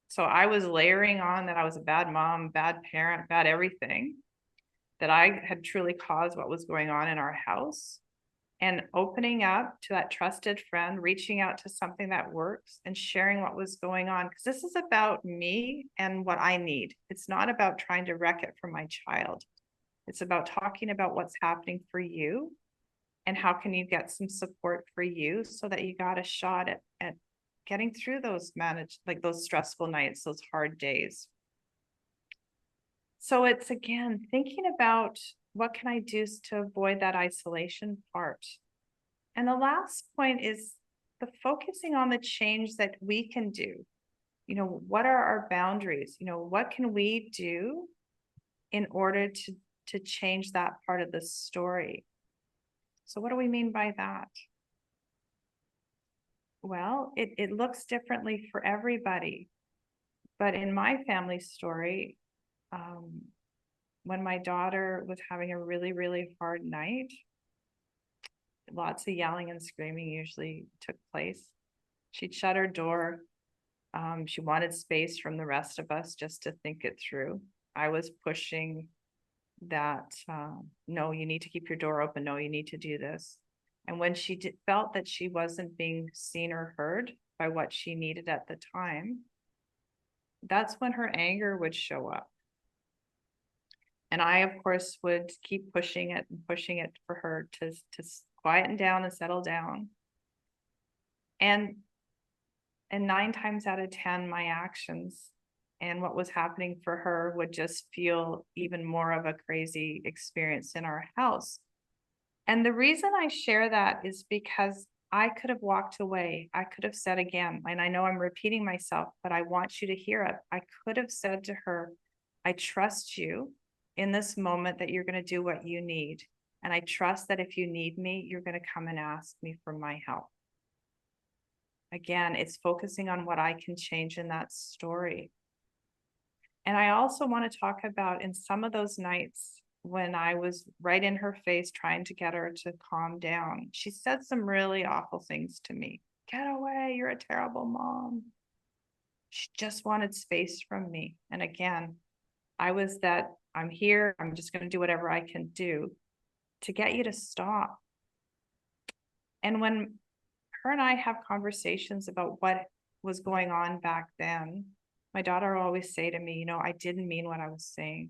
[SPEAKER 2] So I was layering on that I was a bad mom, bad parent, bad everything, that I had truly caused what was going on in our house. And opening up to that trusted friend, reaching out to something that works and sharing what was going on. Because this is about me and what I need. It's not about trying to wreck it for my child. It's about talking about what's happening for you and how can you get some support for you so that you got a shot at getting through those those stressful nights, those hard days. So it's, again, thinking about what can I do to avoid that isolation part. And the last point is the focusing on the change that we can do. What are our boundaries? What can we do in order to change that part of the story? So what do we mean by that? Well, it looks differently for everybody. But in my family story, when my daughter was having a really, really hard night, lots of yelling and screaming usually took place. She'd shut her door. She wanted space from the rest of us just to think it through. I was pushing that, no, you need to keep your door open. No, you need to do this. And when she felt that she wasn't being seen or heard by what she needed at the time, that's when her anger would show up. And I, of course, would keep pushing it and pushing it for her to quieten down and settle down. And 9 times out of 10, my actions and what was happening for her would just feel even more of a crazy experience in our house. And the reason I share that is because I could have walked away. I could have said again, and I know I'm repeating myself, but I want you to hear it. I could have said to her, I trust you in this moment that you're going to do what you need. And I trust that if you need me, you're going to come and ask me for my help. Again, it's focusing on what I can change in that story. And I also want to talk about in some of those nights when I was right in her face trying to get her to calm down, she said some really awful things to me. Get away, you're a terrible mom. She just wanted space from me. And again, I was that, I'm here, I'm just going to do whatever I can do to get you to stop. And when her and I have conversations about what was going on back then, my daughter will always say to me, you know, I didn't mean what I was saying.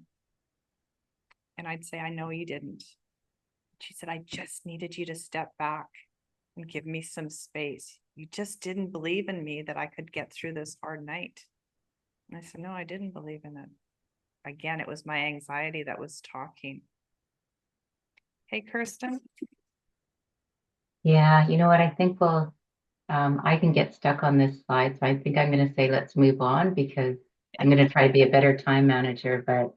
[SPEAKER 2] And I'd say, I know you didn't. She said, I just needed you to step back and give me some space. You just didn't believe in me that I could get through this hard night. And I said, no, I didn't believe in it. Again, it was my anxiety that was talking. Hey, Kirsten.
[SPEAKER 3] Yeah, you know what? I think I can get stuck on this slide. So I think I'm going to say, let's move on because I'm going to try to be a better time manager. But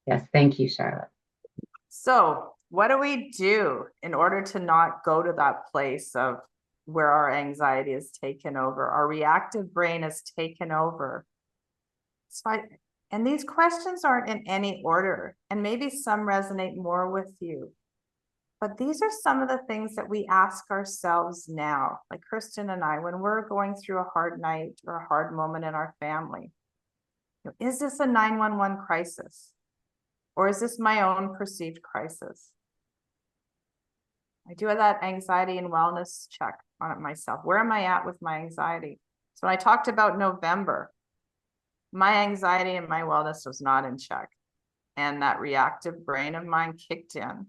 [SPEAKER 3] yes, thank you, Charlotte.
[SPEAKER 2] So what do we do in order to not go to that place of where our anxiety is taken over? Our reactive brain is taken over. And these questions aren't in any order, and maybe some resonate more with you. But these are some of the things that we ask ourselves now, like Kirsten and I, when we're going through a hard night or a hard moment in our family. Is this a 911 crisis? Or is this my own perceived crisis? I do that anxiety and wellness check on it myself. Where am I at with my anxiety? So when I talked about November, my anxiety and my wellness was not in check. And that reactive brain of mine kicked in.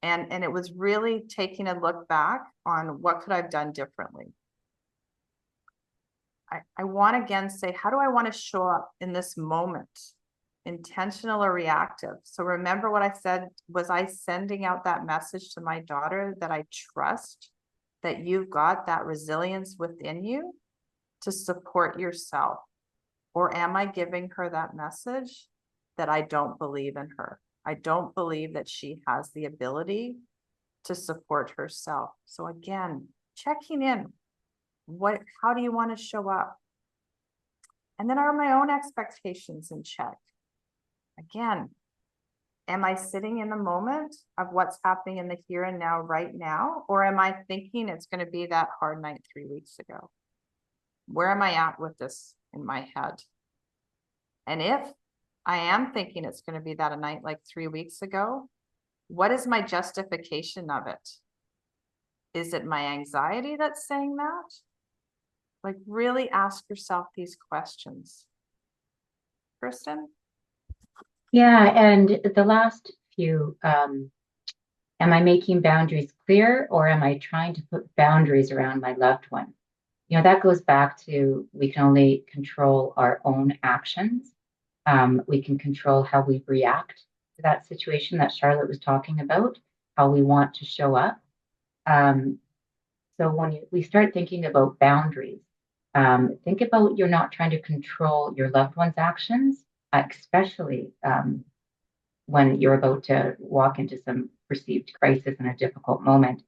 [SPEAKER 2] And it was really taking a look back on what could I have done differently. I want to again say, how do I want to show up in this moment? Intentional or reactive? So remember what I said, was I sending out that message to my daughter that I trust that you've got that resilience within you to support yourself? Or am I giving her that message that I don't believe in her? I don't believe that she has the ability to support herself. So again, checking in, how do you want to show up? And then are my own expectations in check? Again, am I sitting in the moment of what's happening in the here and now right now? Or am I thinking it's going to be that hard night 3 weeks ago? Where am I at with this in my head? And if I am thinking it's going to be that a night like 3 weeks ago, what is my justification of it? Is it my anxiety that's saying that? Like, really ask yourself these questions. Kirsten?
[SPEAKER 3] Yeah, and the last few, am I making boundaries clear, or am I trying to put boundaries around my loved one? You know, that goes back to, we can only control our own actions. We can control how we react to that situation that Charlotte was talking about, how we want to show up. So when we start thinking about boundaries, think about, you're not trying to control your loved one's actions, especially when you're about to walk into some perceived crisis in a difficult moment,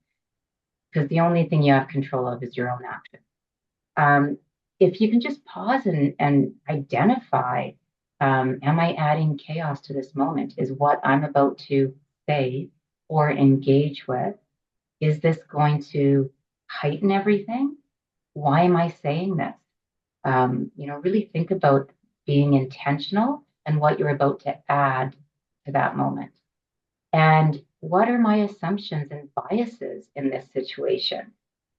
[SPEAKER 3] because the only thing you have control of is your own action. If you can just pause and identify, am I adding chaos to this moment? Is what I'm about to say or engage with, is this going to heighten everything? Why am I saying this? You know, really think about being intentional and what you're about to add to that moment? And what are my assumptions and biases in this situation?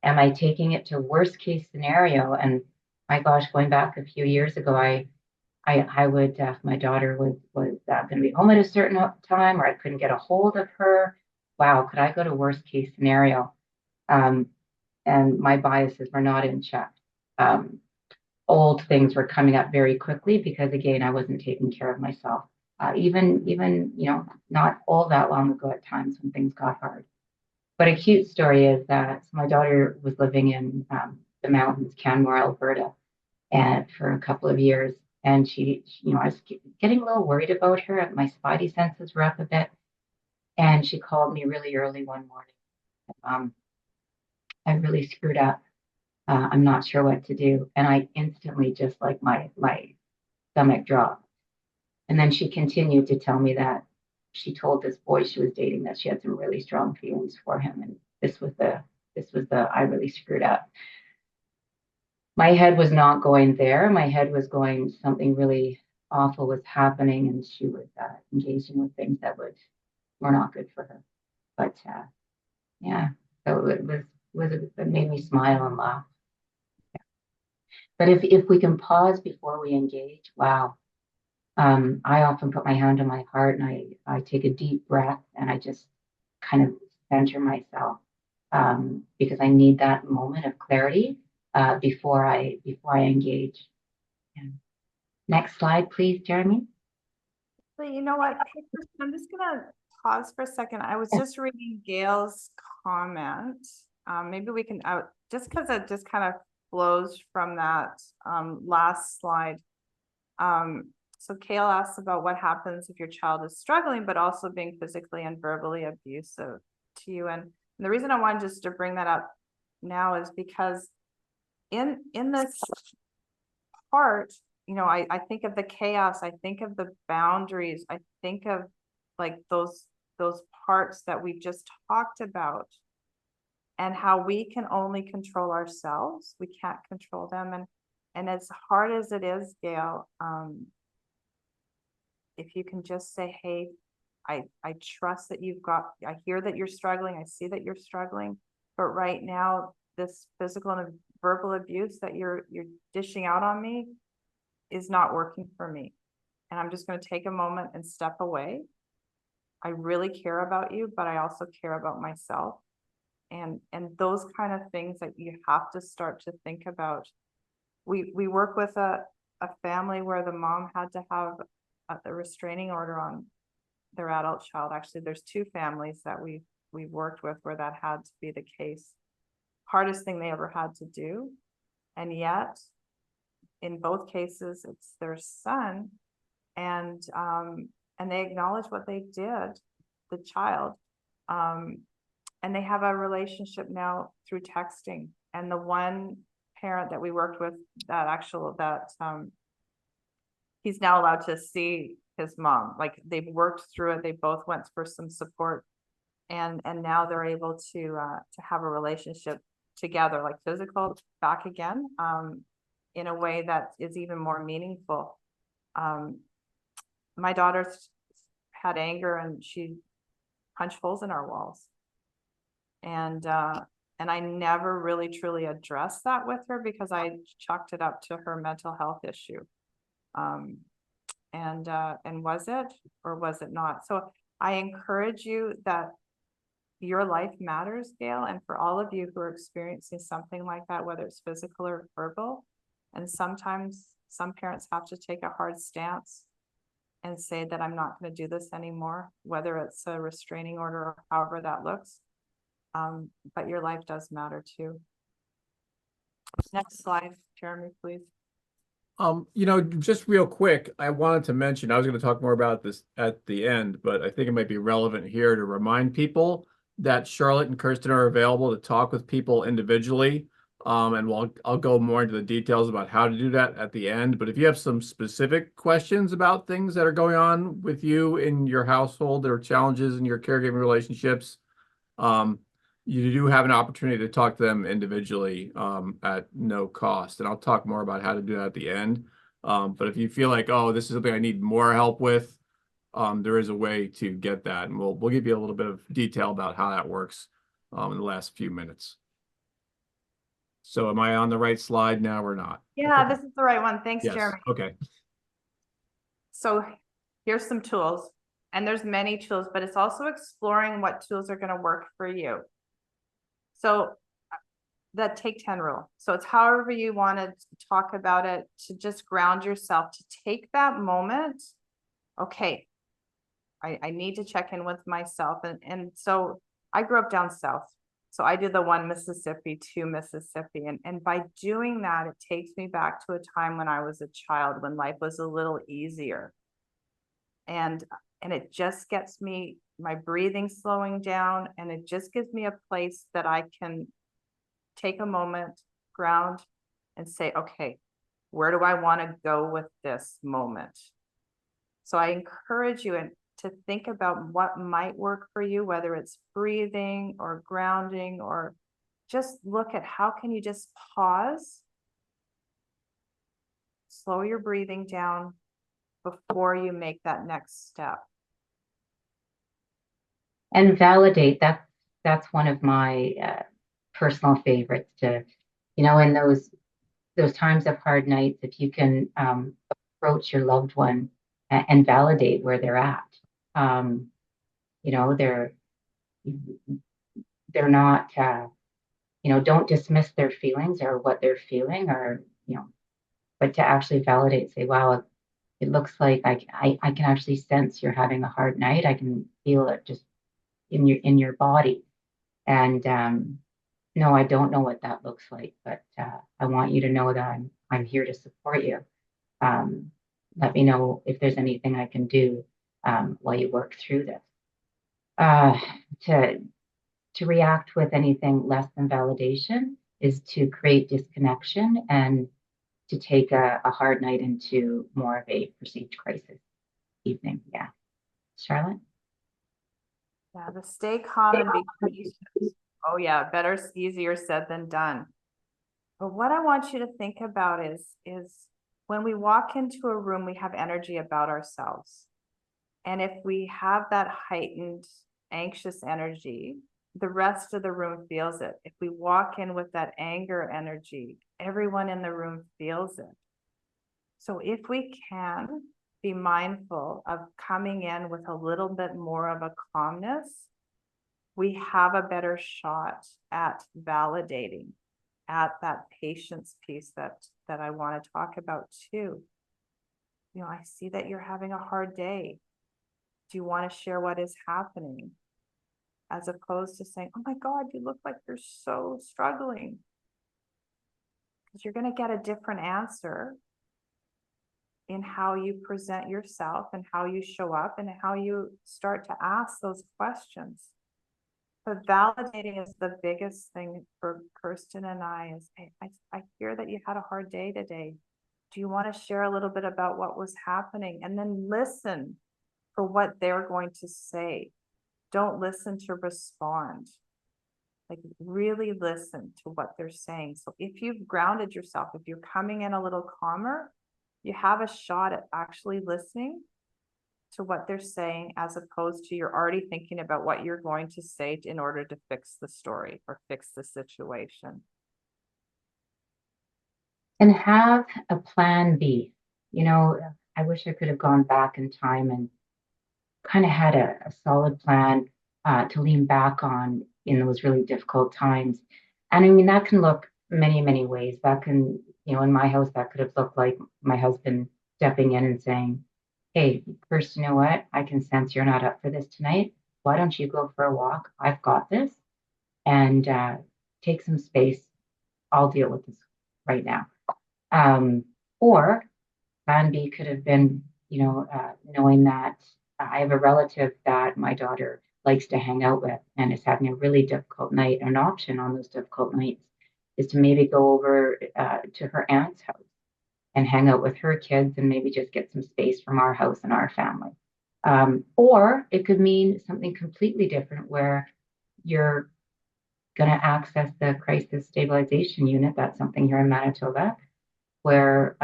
[SPEAKER 3] Am I taking it to worst case scenario? And my gosh, going back a few years ago, I would, if my daughter was going to be home at a certain time, or I couldn't get a hold of her. Wow, could I go to worst case scenario? And my biases were not in check. Old things were coming up very quickly because, again, I wasn't taking care of myself. Even not all that long ago at times when things got hard. But a cute story is that my daughter was living in the mountains, Canmore, Alberta, and for a couple of years. And she, I was getting a little worried about her. My spidey senses were up a bit. And she called me really early one morning. I really screwed up. I'm not sure what to do. And I instantly just like my stomach dropped. And then she continued to tell me that she told this boy she was dating that she had some really strong feelings for him. And this was the I really screwed up. My head was not going there. My head was going, something really awful was happening, and she was engaging with things that were not good for her. But yeah, so it made me smile and laugh. Yeah. But if we can pause before we engage, wow. I often put my hand on my heart and I take a deep breath and I just kind of center myself because I need that moment of clarity before I engage. Yeah. Next slide, please, Jeremy.
[SPEAKER 2] But you know what? Hey, Kirsten, I'm just gonna pause for a second. I was just reading Gail's comment. Maybe we can just because it just kind of flows from that last slide. So Kale asks about what happens if your child is struggling, but also being physically and verbally abusive to you. And the reason I wanted just to bring that up now is because in this part, I think of the chaos, I think of the boundaries, I think of like those parts that we've just talked about and how we can only control ourselves. We can't control them. And as hard as it is, Gail, if you can just say, hey, I trust that I hear that you're struggling. I see that you're struggling, but right now this physical and verbal abuse that you're dishing out on me is not working for me. And I'm just going to take a moment and step away. I really care about you, but I also care about myself. And those kind of things that you have to start to think about. We work with a family where the mom had to have a restraining order on their adult child. Actually, there's two families that we've worked with where that had to be the case. Hardest thing they ever had to do. And yet, in both cases, it's their son. And they acknowledge what they did, the child. And they have a relationship now through texting. And the one parent that we worked with he's now allowed to see his mom. Like they've worked through it. They both went for some support and now they're able to have a relationship together, like physical back again, in a way that is even more meaningful. My daughter's had anger and she punched holes in our walls. And I never really truly addressed that with her because I chalked it up to her mental health issue. And was it or was it not? So I encourage you that your life matters, Gail, and for all of you who are experiencing something like that, whether it's physical or verbal, and sometimes some parents have to take a hard stance and say that I'm not going to do this anymore, whether it's a restraining order or however that looks. But your life does matter too. Next slide, Jeremy, please.
[SPEAKER 1] Just real quick, I wanted to mention, I was going to talk more about this at the end, but I think it might be relevant here to remind people that Charlotte and Kirsten are available to talk with people individually. And I'll go more into the details about how to do that at the end. But if you have some specific questions about things that are going on with you in your household or challenges in your caregiving relationships, you do have an opportunity to talk to them individually at no cost. And I'll talk more about how to do that at the end. But if you feel like, oh, this is something I need more help with, there is a way to get that, and we'll give you a little bit of detail about how that works in the last few minutes. So am I on the right slide now or not?
[SPEAKER 2] Yeah, this is the right one. Thanks,
[SPEAKER 1] Yes.
[SPEAKER 2] Jeremy.
[SPEAKER 1] Okay.
[SPEAKER 2] So here's some tools, and there's many tools, but it's also exploring what tools are going to work for you. So that take 10 rule. So it's however you want to talk about it, to just ground yourself, to take that moment. Okay, I need to check in with myself. And so I grew up down south. So I did the 1 Mississippi, 2 Mississippi. And by doing that, it takes me back to a time when I was a child, when life was a little easier. And it just gets me, my breathing slowing down, and it just gives me a place that I can take a moment, ground, and say, okay, where do I want to go with this moment? So I encourage you to think about what might work for you, whether it's breathing or grounding, or just look at how can you just pause, slow your breathing down before you make that next step.
[SPEAKER 3] And validate, that's one of my personal favorites to, in those times of hard nights, if you can approach your loved one and validate where they're at. They're not, don't dismiss their feelings or what they're feeling, or, but to actually validate, say, wow, it looks like I can actually sense you're having a hard night. I can feel it just in your body. And no, I don't know what that looks like, but I want you to know that I'm here to support you. Let me know if there's anything I can do while you work through this. To react with anything less than validation is to create disconnection and to take a hard night into more of a perceived crisis evening. Yeah. Charlotte?
[SPEAKER 2] Yeah, the stay calm and be patient. Oh yeah, better, easier said than done. But what I want you to think about is when we walk into a room, we have energy about ourselves. And if we have that heightened, anxious energy, the rest of the room feels it. If we walk in with that anger energy, everyone in the room feels it. So if we can be mindful of coming in with a little bit more of a calmness, we have a better shot at validating, at that patience piece that I want to talk about too. I see that you're having a hard day. Do you want to share what is happening? As opposed to saying, oh my God, you look like you're so struggling. Because you're going to get a different answer in how you present yourself and how you show up and how you start to ask those questions. But validating is the biggest thing for Kirsten and I is, hey, I hear that you had a hard day today. Do you want to share a little bit about what was happening? And then listen for what they're going to say. Don't listen to respond. Like really listen to what they're saying. So if you've grounded yourself, if you're coming in a little calmer, you have a shot at actually listening to what they're saying, as opposed to you're already thinking about what you're going to say in order to fix the story or fix the situation.
[SPEAKER 3] And have a plan B. I wish I could have gone back in time and kind of had a solid plan to lean back on in those really difficult times. And I mean, that can look many, many ways. That can, in my house, that could have looked like my husband stepping in and saying, hey, Kirsten, you know what? I can sense you're not up for this tonight. Why don't you go for a walk? I've got this. And take some space. I'll deal with this right now. Or plan B could have been, knowing that I have a relative that my daughter likes to hang out with and is having a really difficult night. An option on those difficult nights is to maybe go over to her aunt's house and hang out with her kids and maybe just get some space from our house and our family. Or it could mean something completely different where you're going to access the crisis stabilization unit. That's something here in Manitoba where,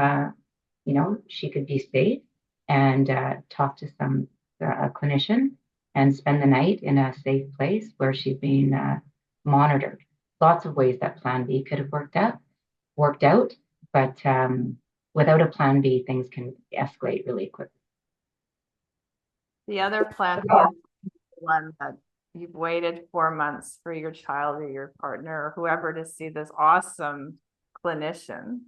[SPEAKER 3] she could be safe and talk to some a clinician and spend the night in a safe place where she's being monitored. Lots of ways that plan B could have worked out, but without a plan B, things can escalate really quickly.
[SPEAKER 2] The other plan is one that you've waited 4 months for your child or your partner or whoever to see this awesome clinician.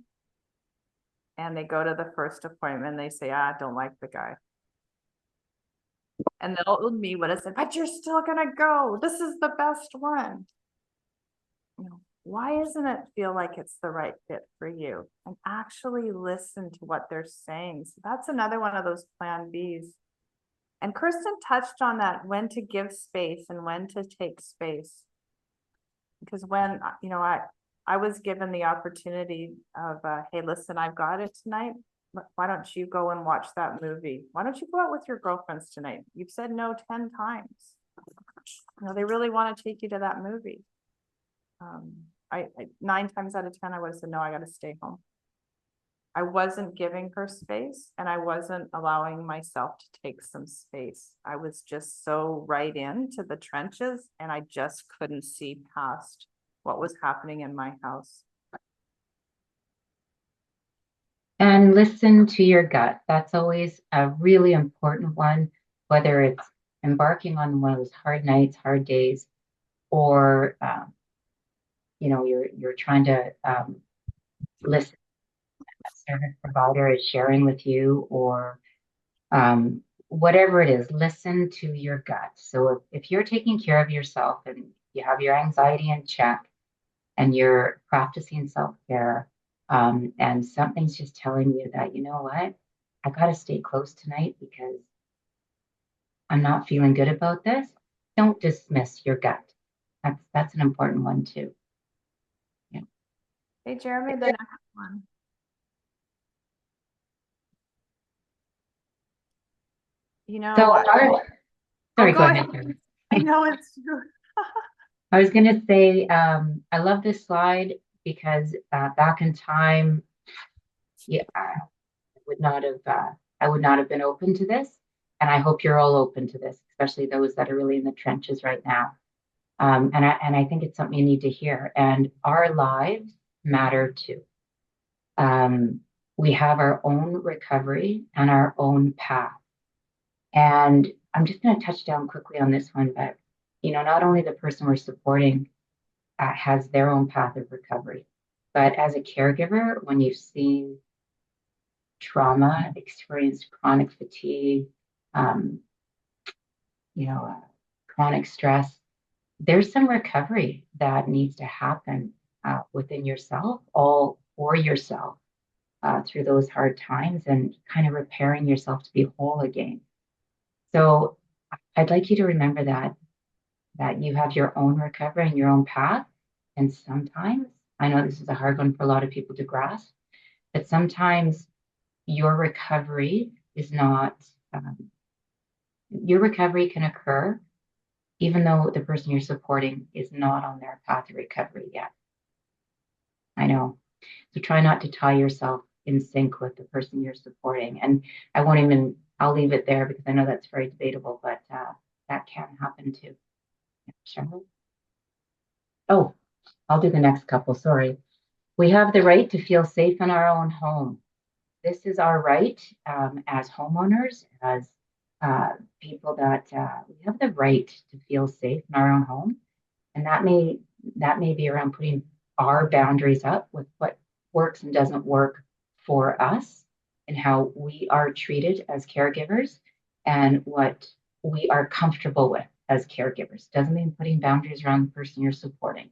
[SPEAKER 2] And they go to the first appointment and they say, I don't like the guy. And the old me would have said, but you're still gonna go. This is the best one. You know, why doesn't it feel like it's the right fit for you? And actually listen to what they're saying. So that's another one of those plan Bs. And Kirsten touched on that, when to give space and when to take space. Because when, you know, I was given the opportunity of, hey, listen, I've got it tonight. Why don't you go and watch that movie? Why don't you go out with your girlfriends tonight? You've said no 10 times. You know, they really want to take you to that movie. I 9 times out of 10, I would have said, no, I got to stay home. I wasn't giving her space and I wasn't allowing myself to take some space. I was just so right into the trenches and I just couldn't see past what was happening in my house.
[SPEAKER 3] And listen to your gut. That's always a really important one, whether it's embarking on one of those hard nights, hard days, or you know, you're trying to listen. A service provider is sharing with you, or whatever it is, listen to your gut. So if you're taking care of yourself and you have your anxiety in check and you're practicing self-care, and something's just telling you that, you know what, I got to stay close tonight because I'm not feeling good about this, don't dismiss your gut. That's an important one too. Yeah.
[SPEAKER 2] Hey, Jeremy, the next one. You know,
[SPEAKER 3] So sorry,
[SPEAKER 2] go
[SPEAKER 3] go
[SPEAKER 2] ahead.
[SPEAKER 3] ahead.
[SPEAKER 2] I know it's true.
[SPEAKER 3] I was going to say, I love this slide because back in time, yeah, I would not have been open to this. And I hope you're all open to this, especially those that are really in the trenches right now. And I think it's something you need to hear. And our lives matter too. We have our own recovery and our own path. And I'm just going to touch down quickly on this one, but you know, not only the person we're supporting has their own path of recovery, but as a caregiver, when you've seen trauma, experienced chronic fatigue, you know, chronic stress, there's some recovery that needs to happen within yourself, all for yourself, through those hard times and kind of repairing yourself to be whole again. So I'd like you to remember that you have your own recovery and your own path. And sometimes, I know this is a hard one for a lot of people to grasp, but sometimes your recovery is not, your recovery can occur even though the person you're supporting is not on their path to recovery yet. I know. So try not to tie yourself in sync with the person you're supporting. And I'll leave it there because I know that's very debatable, but that can happen too. Charlotte? Oh, I'll do the next couple, sorry. We have the right to feel safe in our own home. This is our right as homeowners, as people that we have the right to feel safe in our own home. And that may be around putting our boundaries up with what works and doesn't work for us and how we are treated as caregivers and what we are comfortable with as caregivers. Doesn't mean putting boundaries around the person you're supporting.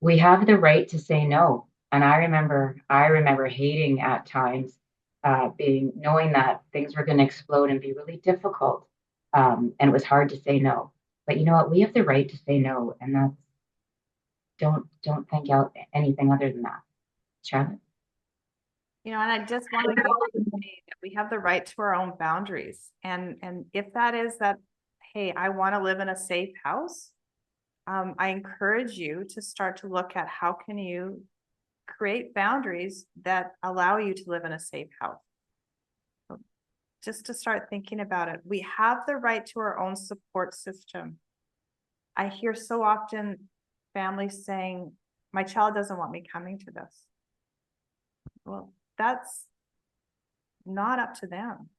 [SPEAKER 3] We have the right to say no. And I remember hating at times knowing that things were going to explode and be really difficult. And it was hard to say no. But you know what? We have the right to say no, and that's don't think out anything other than that. Charlotte?
[SPEAKER 2] You know, and I just want to say that we have the right to our own boundaries. And if that is that, hey, I want to live in a safe house, I encourage you to start to look at how can you create boundaries that allow you to live in a safe house. So just to start thinking about it. We have the right to our own support system. I hear so often families saying, my child doesn't want me coming to this. Well, that's not up to them.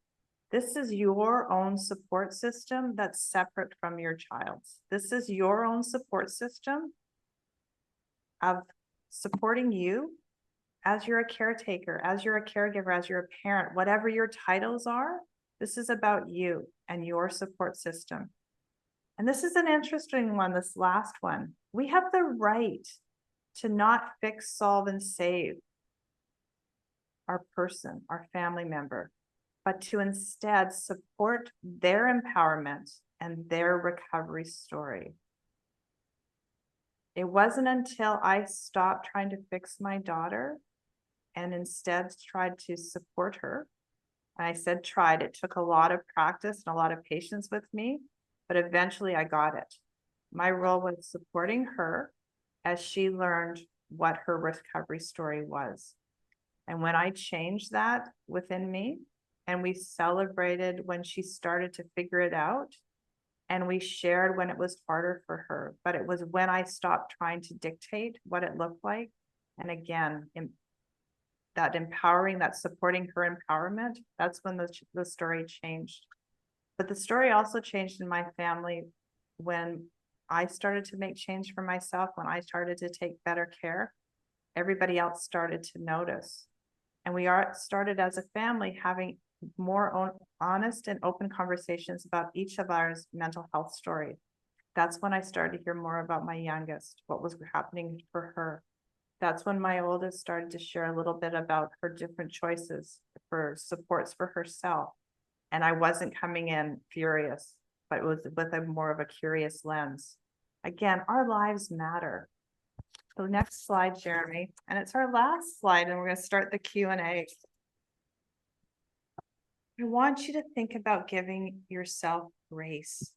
[SPEAKER 2] This is your own support system that's separate from your child's. This is your own support system of supporting you as you're a caretaker, as you're a caregiver, as you're a parent, whatever your titles are. This is about you and your support system. And this is an interesting one, this last one. We have the right to not fix, solve, and save our person, our family member, but to instead support their empowerment and their recovery story. It wasn't until I stopped trying to fix my daughter and instead tried to support her. And I said tried, it took a lot of practice and a lot of patience with me, but eventually I got it. My role was supporting her as she learned what her recovery story was. And when I changed that within me, and we celebrated when she started to figure it out, and we shared when it was harder for her, but it was when I stopped trying to dictate what it looked like. And again, that empowering, that supporting her empowerment, that's when the story changed. But the story also changed in my family when I started to make change for myself, when I started to take better care. Everybody else started to notice. And we started as a family having more honest and open conversations about each of our mental health story. That's when I started to hear more about my youngest, what was happening for her. That's when my oldest started to share a little bit about her different choices for supports for herself. And I wasn't coming in furious, but it was with a more of a curious lens. Again, our lives matter. So next slide, Jeremy, and it's our last slide, and we're going to start the Q&A. I want you to think about giving yourself grace.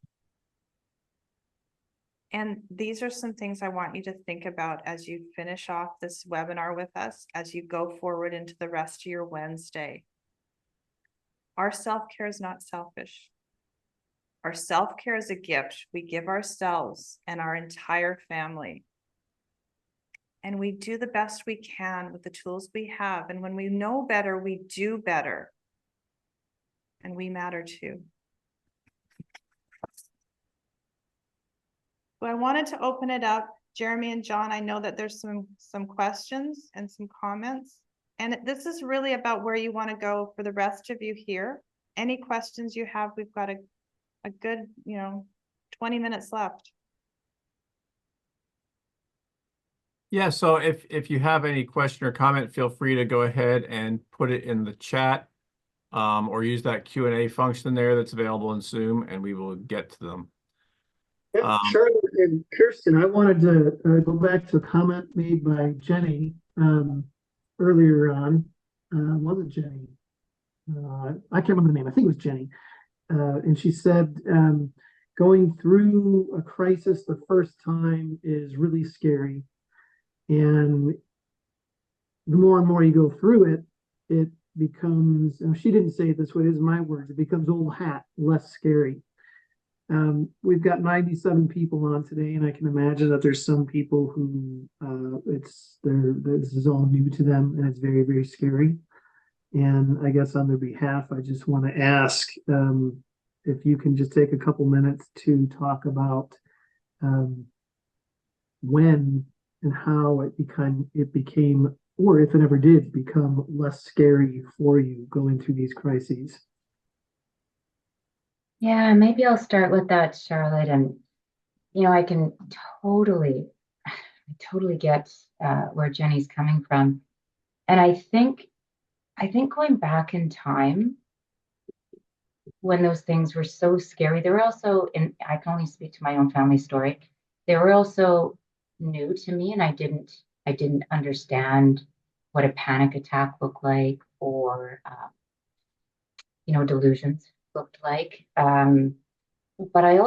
[SPEAKER 2] And these are some things I want you to think about as you finish off this webinar with us, as you go forward into the rest of your Wednesday. Our self-care is not selfish. Our self-care is a gift we give ourselves and our entire family. And we do the best we can with the tools we have. And when we know better, we do better. And we matter too. So I wanted to open it up. Jeremy and John, I know that there's some questions and some comments. And this is really about where you want to go for the rest of you here. Any questions you have, we've got a good, 20 minutes left.
[SPEAKER 1] Yeah, so if you have any question or comment, feel free to go ahead and put it in the chat, or use that Q&A function there that's available in Zoom, and we will get to them.
[SPEAKER 4] Charlotte and Kirsten, I wanted to go back to a comment made by Jenny earlier on. Was it Jenny? I can't remember the name. I think it was Jenny. And she said, going through a crisis the first time is really scary. And the more and more you go through it, it becomes, she didn't say it this way, this is my words, it becomes old hat, less scary. We've got 97 people on today, and I can imagine that there's some people who this is all new to them, and it's very, very scary. And I guess on their behalf, I just want to ask if you can just take a couple minutes to talk about when and how it became, or if it ever did become less scary for you going through these crises.
[SPEAKER 3] Yeah, maybe I'll start with that, Charlotte. And, I can totally get where Jenny's coming from. And I think going back in time, when those things were so scary, they were also, and I can only speak to my own family story, they were also new to me, and I didn't understand what a panic attack looked like, or delusions looked like. But I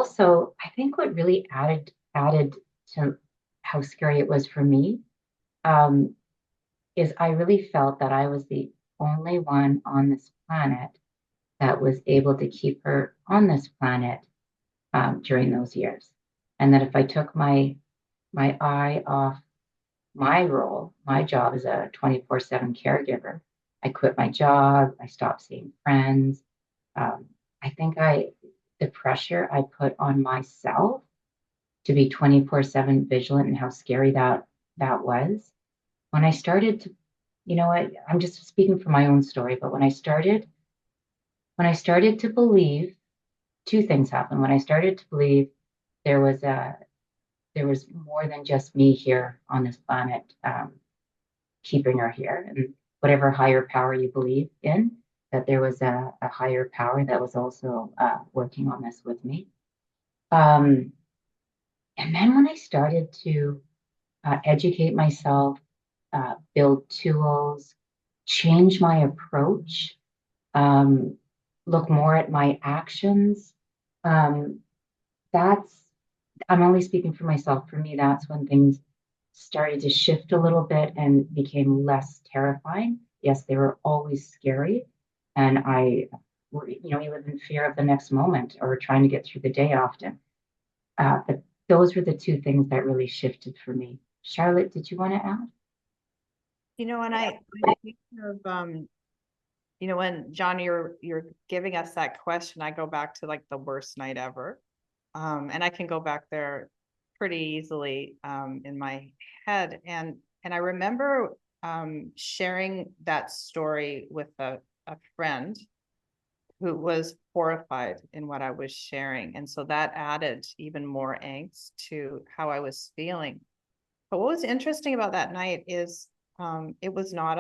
[SPEAKER 3] think what really added to how scary it was for me is I really felt that I was the only one on this planet that was able to keep her on this planet during those years. And that if I took my eye off my role, my job as a 24/7 caregiver, I quit my job, I stopped seeing friends. I think the pressure I put on myself to be 24/7 vigilant and how scary that was. When I started to, you know what, I'm just speaking from my own story, but when I started to believe, two things happened. When I started to believe there was more than just me here on this planet, keeping her here, and whatever higher power you believe in, that there was a higher power that was also working on this with me. And then when I started to educate myself, build tools, change my approach, look more at my actions, I'm only speaking for myself. For me, that's when things started to shift a little bit and became less terrifying. Yes, they were always scary. And you live in fear of the next moment or trying to get through the day often. But those were the two things that really shifted for me. Charlotte, did you want to add?
[SPEAKER 2] And I think of, when John, you're giving us that question, I go back to like the worst night ever. And I can go back there pretty easily in my head. And I remember sharing that story with a friend who was horrified in what I was sharing. And so that added even more angst to how I was feeling. But what was interesting about that night is it was not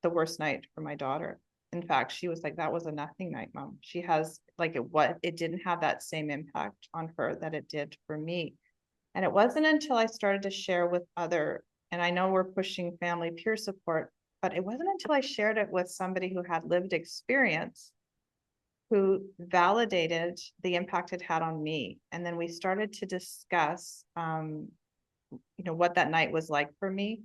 [SPEAKER 2] the worst night for my daughter. In fact, she was like, that was a nothing night, Mom. She has it didn't have that same impact on her that it did for me. And it wasn't until I started to share with and I know we're pushing family peer support, but it wasn't until I shared it with somebody who had lived experience, who validated the impact it had on me. And then we started to discuss, what that night was like for me.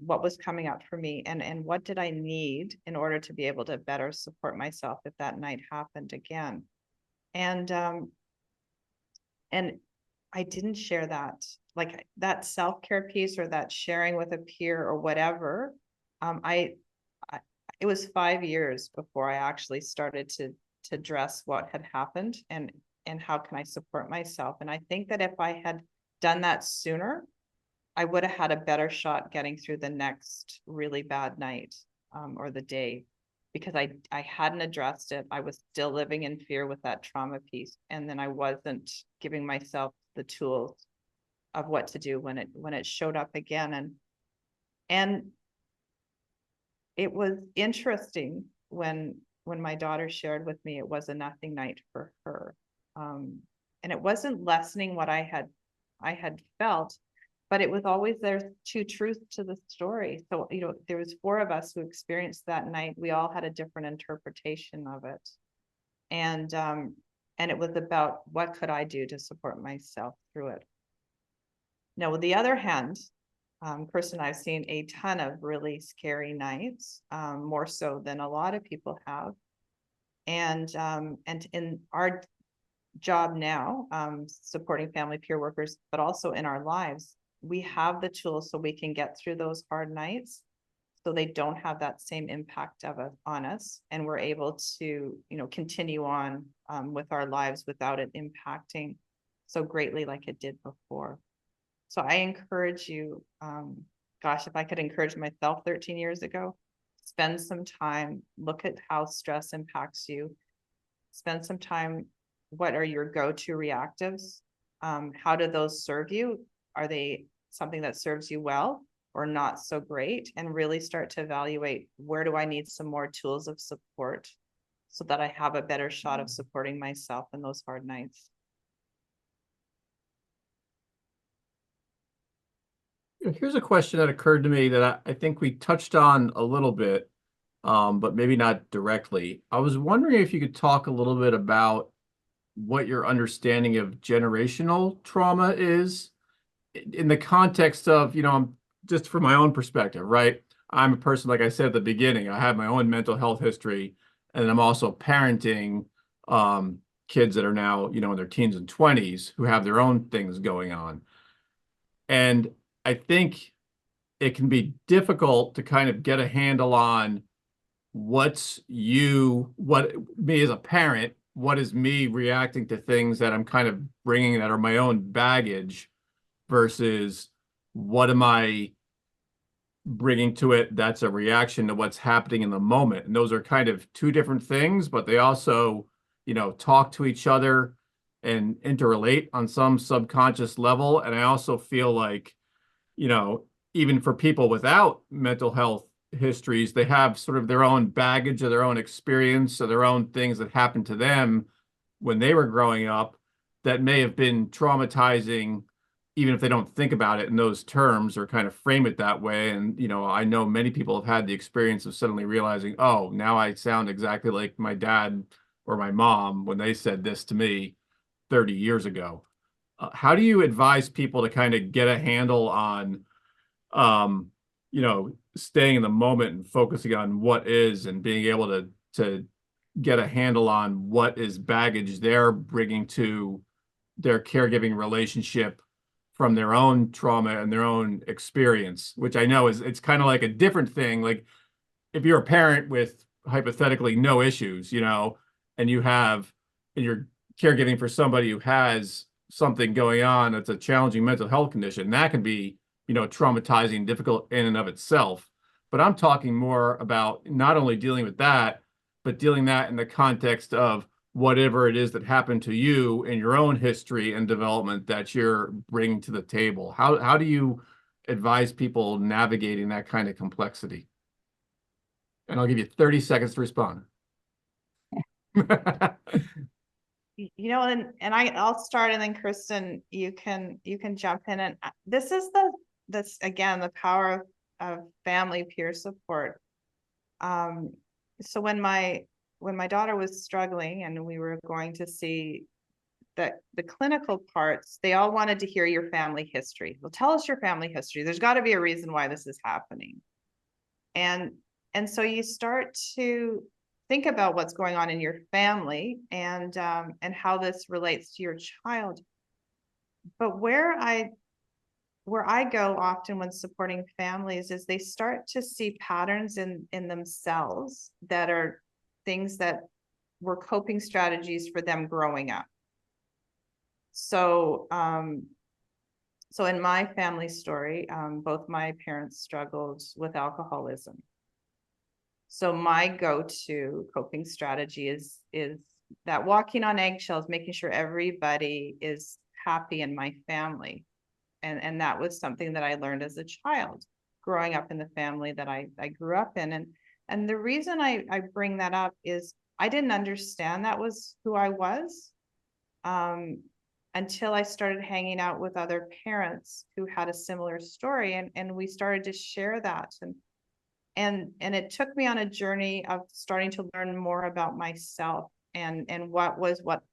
[SPEAKER 2] What was coming up for me and what did I need in order to be able to better support myself if that night happened again. And I didn't share that, like that self-care piece or that sharing with a peer or whatever. It was 5 years before I actually started to address what had happened and how can I support myself. And I think that if I had done that sooner, I would have had a better shot getting through the next really bad night or the day, because I hadn't addressed it. I was still living in fear with that trauma piece. And then I wasn't giving myself the tools of what to do when it showed up again. And it was interesting when my daughter shared with me, it was a nothing night for her. And it wasn't lessening what I had felt, but it was always there's two truths to the story. So, there was 4 of us who experienced that night. We all had a different interpretation of it. And it was about what could I do to support myself through it. Now, with the other hand, Kirsten and I have seen a ton of really scary nights, more so than a lot of people have. And in our job now, supporting family peer workers, but also in our lives, we have the tools so we can get through those hard nights so they don't have that same impact on us. And we're able to, continue on with our lives without it impacting so greatly like it did before. So I encourage you, if I could encourage myself 13 years ago, spend some time, look at how stress impacts you, spend some time. What are your go-to reactives? How do those serve you? Are they something that serves you well or not so great? And really start to evaluate, where do I need some more tools of support so that I have a better shot of supporting myself in those hard nights?
[SPEAKER 1] Here's a question that occurred to me that I think we touched on a little bit, but maybe not directly. I was wondering if you could talk a little bit about what your understanding of generational trauma is in the context of, just from my own perspective, right? I'm a person, like I said at the beginning, I have my own mental health history, And I'm also parenting kids that are now, in their teens and 20s who have their own things going on. And I think it can be difficult to kind of get a handle on what me as a parent, what is me reacting to things that I'm kind of bringing that are my own baggage versus what am I bringing to it that's a reaction to what's happening in the moment. And those are kind of two different things, but they also, talk to each other and interrelate on some subconscious level. And I also feel like, even for people without mental health histories, they have sort of their own baggage or their own experience or their own things that happened to them when they were growing up that may have been traumatizing, even if they don't think about it in those terms or kind of frame it that way. And, I know many people have had the experience of suddenly realizing, oh, now I sound exactly like my dad or my mom when they said this to me 30 years ago. How do you advise people to kind of get a handle on, staying in the moment and focusing on what is and being able to get a handle on what is baggage they're bringing to their caregiving relationship from their own trauma and their own experience, which I know it's kind of like a different thing. Like if you're a parent with hypothetically no issues, and you're caregiving for somebody who has something going on that's a challenging mental health condition, that can be, traumatizing, difficult in and of itself. But I'm talking more about not only dealing with that, but dealing that in the context of whatever it is that happened to you in your own history and development that you're bringing to the table. How do you advise people navigating that kind of complexity? And I'll give you 30 seconds to respond.
[SPEAKER 2] I'll start, and then Kirsten, you can jump in. And this is that's again the power of family peer support. So when my daughter was struggling and we were going to see the clinical parts, they all wanted to hear your family history. Well, tell us your family history. There's got to be a reason why this is happening. And so you start to think about what's going on in your family and how this relates to your child. But where I go often when supporting families is they start to see patterns in themselves that are things that were coping strategies for them growing up. So in my family story, both my parents struggled with alcoholism. So my go-to coping strategy is that walking on eggshells, making sure everybody is happy in my family. And that was something that I learned as a child, growing up in the family that I grew up in. And the reason I bring that up is I didn't understand that was who I was until I started hanging out with other parents who had a similar story. And we started to share that. And it took me on a journey of starting to learn more about myself and what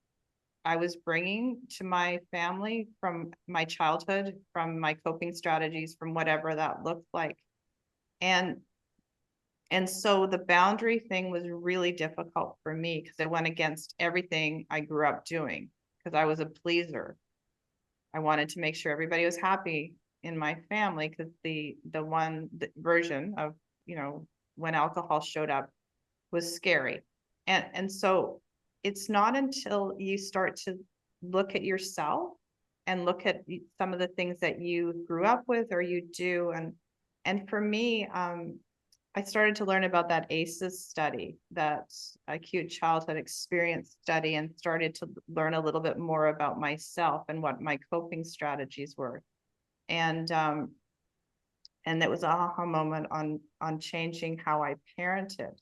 [SPEAKER 2] I was bringing to my family from my childhood, from my coping strategies, from whatever that looked like. And so the boundary thing was really difficult for me because it went against everything I grew up doing because I was a pleaser. I wanted to make sure everybody was happy in my family because the version of, when alcohol showed up was scary. And so it's not until you start to look at yourself and look at some of the things that you grew up with or you do. And for me, I started to learn about that ACEs study, that acute childhood experience study, and started to learn a little bit more about myself and what my coping strategies were. And that was an aha moment on changing how I parented,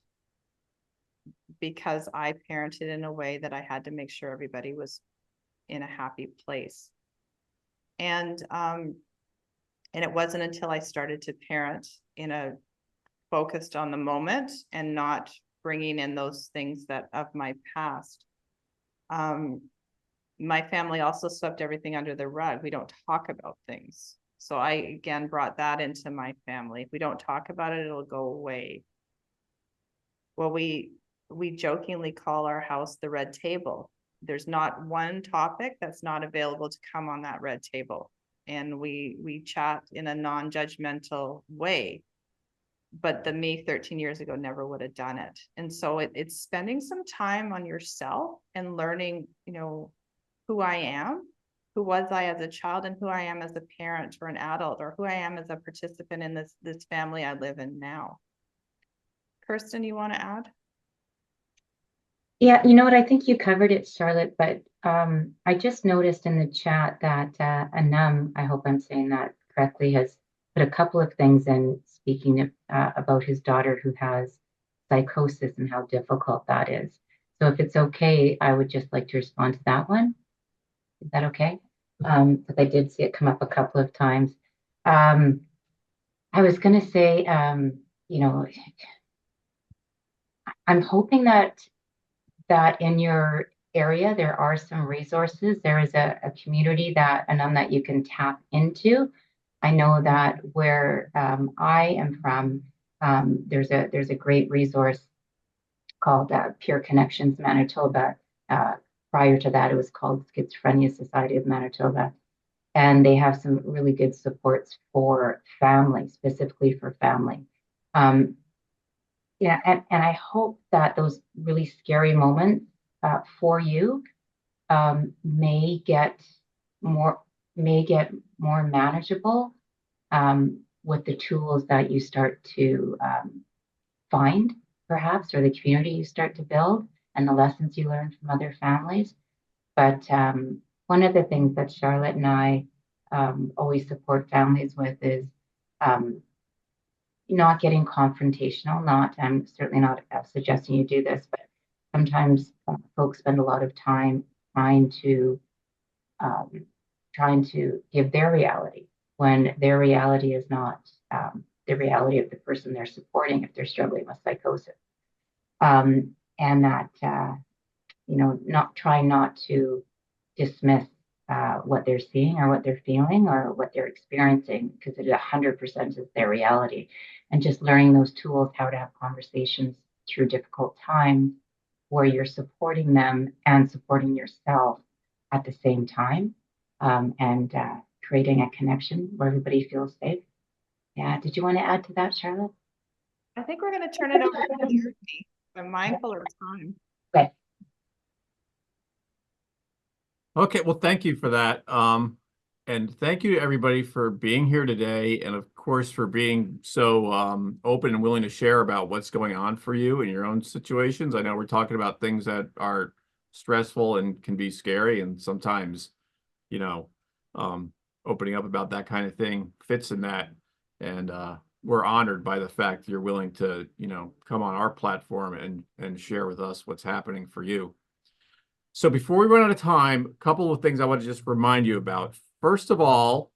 [SPEAKER 2] because I parented in a way that I had to make sure everybody was in a happy place. And it wasn't until I started to parent focused on the moment and not bringing in those things that of my past. My family also swept everything under the rug. We don't talk about things. So I, again, brought that into my family. If we don't talk about it, it'll go away. Well, we we jokingly call our house the red table. There's not one topic that's not available to come on that red table. And we chat in a non-judgmental way. But the me 13 years ago never would have done it. And so it's spending some time on yourself and learning, you know, who I am, who was I as a child, and who I am as a parent or an adult, or who I am as a participant in this family I live in now. Kirsten, you want to add?
[SPEAKER 3] Yeah, you know what? I think you covered it, Charlotte, but I just noticed in the chat that Anam, I hope I'm saying that correctly, has put a couple of things in speaking about his daughter who has psychosis and how difficult that is. So if it's okay, I would just like to respond to that one. Is that okay? Because I did see it come up a couple of times. I was going to say, you know, I'm hoping that in your area there are some resources. There is a community that you can tap into. I know that where I am from, there's a great resource called Peer Connections Manitoba. Prior to that, it was called Schizophrenia Society of Manitoba. And they have some really good supports for family, specifically for family. Yeah, and I hope that those really scary moments for you may get more manageable with the tools that you start to find, perhaps, or the community you start to build, and the lessons you learn from other families. But one of the things that Charlotte and I always support families with is not getting confrontational. I'm certainly not suggesting you do this, but sometimes folks spend a lot of time trying to give their reality when their reality is not the reality of the person they're supporting if they're struggling with psychosis. And that, not to dismiss what they're seeing or what they're feeling or what they're experiencing, because it 100% is their reality. And just learning those tools, how to have conversations through difficult times where you're supporting them and supporting yourself at the same time, and creating a connection where everybody feels safe. Yeah. Did you want to add to that, Charlotte?
[SPEAKER 2] I think we're going to turn it over to Jeremy. I'm mindful of time.
[SPEAKER 3] Okay.
[SPEAKER 1] Okay, well, thank you for that. And thank you to everybody for being here today, and of course for being so open and willing to share about what's going on for you in your own situations. I know we're talking about things that are stressful and can be scary, and sometimes, opening up about that kind of thing fits in that. And we're honored by the fact that you're willing to, come on our platform and share with us what's happening for you. So before we run out of time, a couple of things I want to just remind you about. First of all,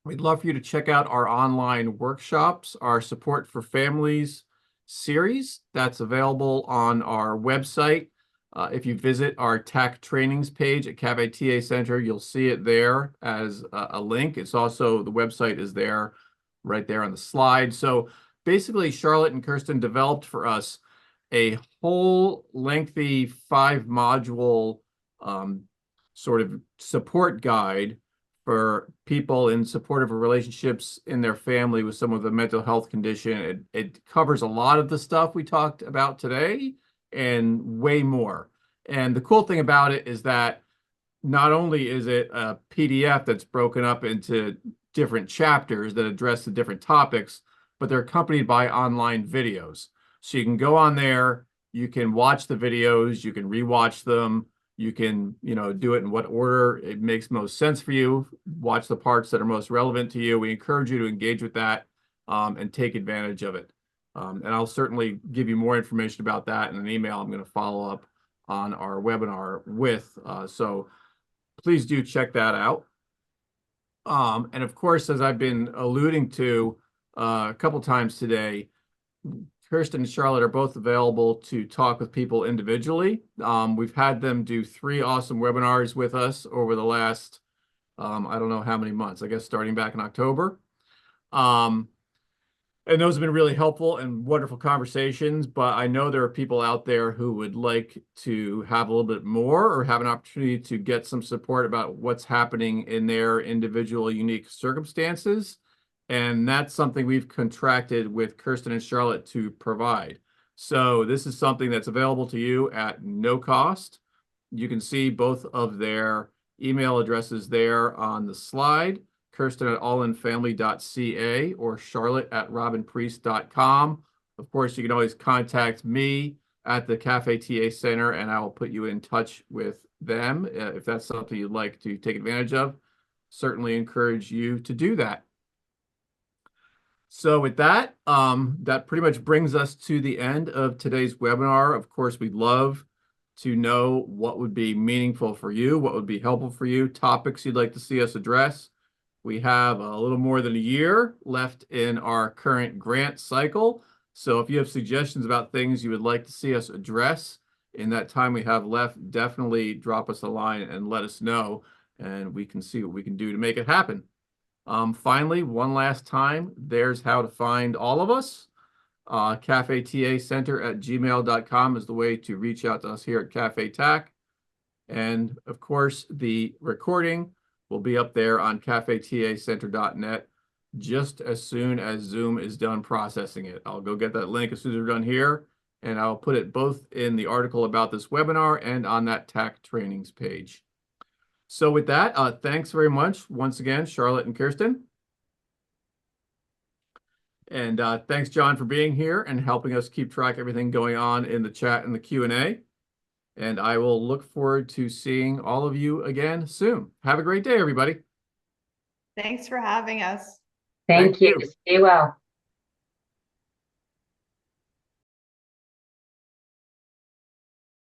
[SPEAKER 1] we'd love for you to check out our online workshops, our Support for Families series that's available on our website. If you visit our TAC trainings page at CAFÉ TA Center, you'll see it there as a link. It's also, the website is there, right there on the slide. So basically, Charlotte and Kirsten developed for us a whole lengthy 5-module sort of support guide for people in supportive relationships in their family with some of the mental health condition. It covers a lot of the stuff we talked about today and way more. And the cool thing about it is that not only is it a PDF that's broken up into different chapters that address the different topics, but they're accompanied by online videos. So you can go on there, you can watch the videos, you can rewatch them, you can, do it in what order it makes most sense for you, watch the parts that are most relevant to you. We encourage you to engage with that and take advantage of it. And I'll certainly give you more information about that in an email I'm going to follow up on our webinar with. So please do check that out. And of course, as I've been alluding to a couple times today, Kirsten and Charlotte are both available to talk with people individually. We've had them do 3 awesome webinars with us over the last, I don't know how many months, I guess starting back in October. And And those have been really helpful and wonderful conversations, but I know there are people out there who would like to have a little bit more or have an opportunity to get some support about what's happening in their individual unique circumstances. And that's something we've contracted with Kirsten and Charlotte to provide. So this is something that's available to you at no cost. You can see both of their email addresses there on the slide. Kirsten at allinfamily.ca or Charlotte at robinpriest.com. Of course, you can always contact me at the CAFÉ TA Center, and I will put you in touch with them if that's something you'd like to take advantage of. Certainly encourage you to do that. So with that, that pretty much brings us to the end of today's webinar. Of course, we'd love to know what would be meaningful for you, what would be helpful for you, topics you'd like to see us address. We have a little more than a year left in our current grant cycle. So if you have suggestions about things you would like to see us address in that time we have left, definitely drop us a line and let us know, and we can see what we can do to make it happen. Finally, one last time, there's how to find all of us. CAFÉTACenter@gmail.com is the way to reach out to us here at CAFÉ TAC. And of course, the recording will be up there on cafetacenter.net just as soon as Zoom is done processing it. I'll go get that link as soon as we're done here, and I'll put it both in the article about this webinar and on that TAC trainings page. So with that, thanks very much once again, Charlotte and Kirsten. And thanks, John, for being here and helping us keep track of everything going on in the chat and the Q&A. And I will look forward to seeing all of you again soon. Have a great day, everybody.
[SPEAKER 2] Thanks for having us.
[SPEAKER 3] Thank you. Stay well.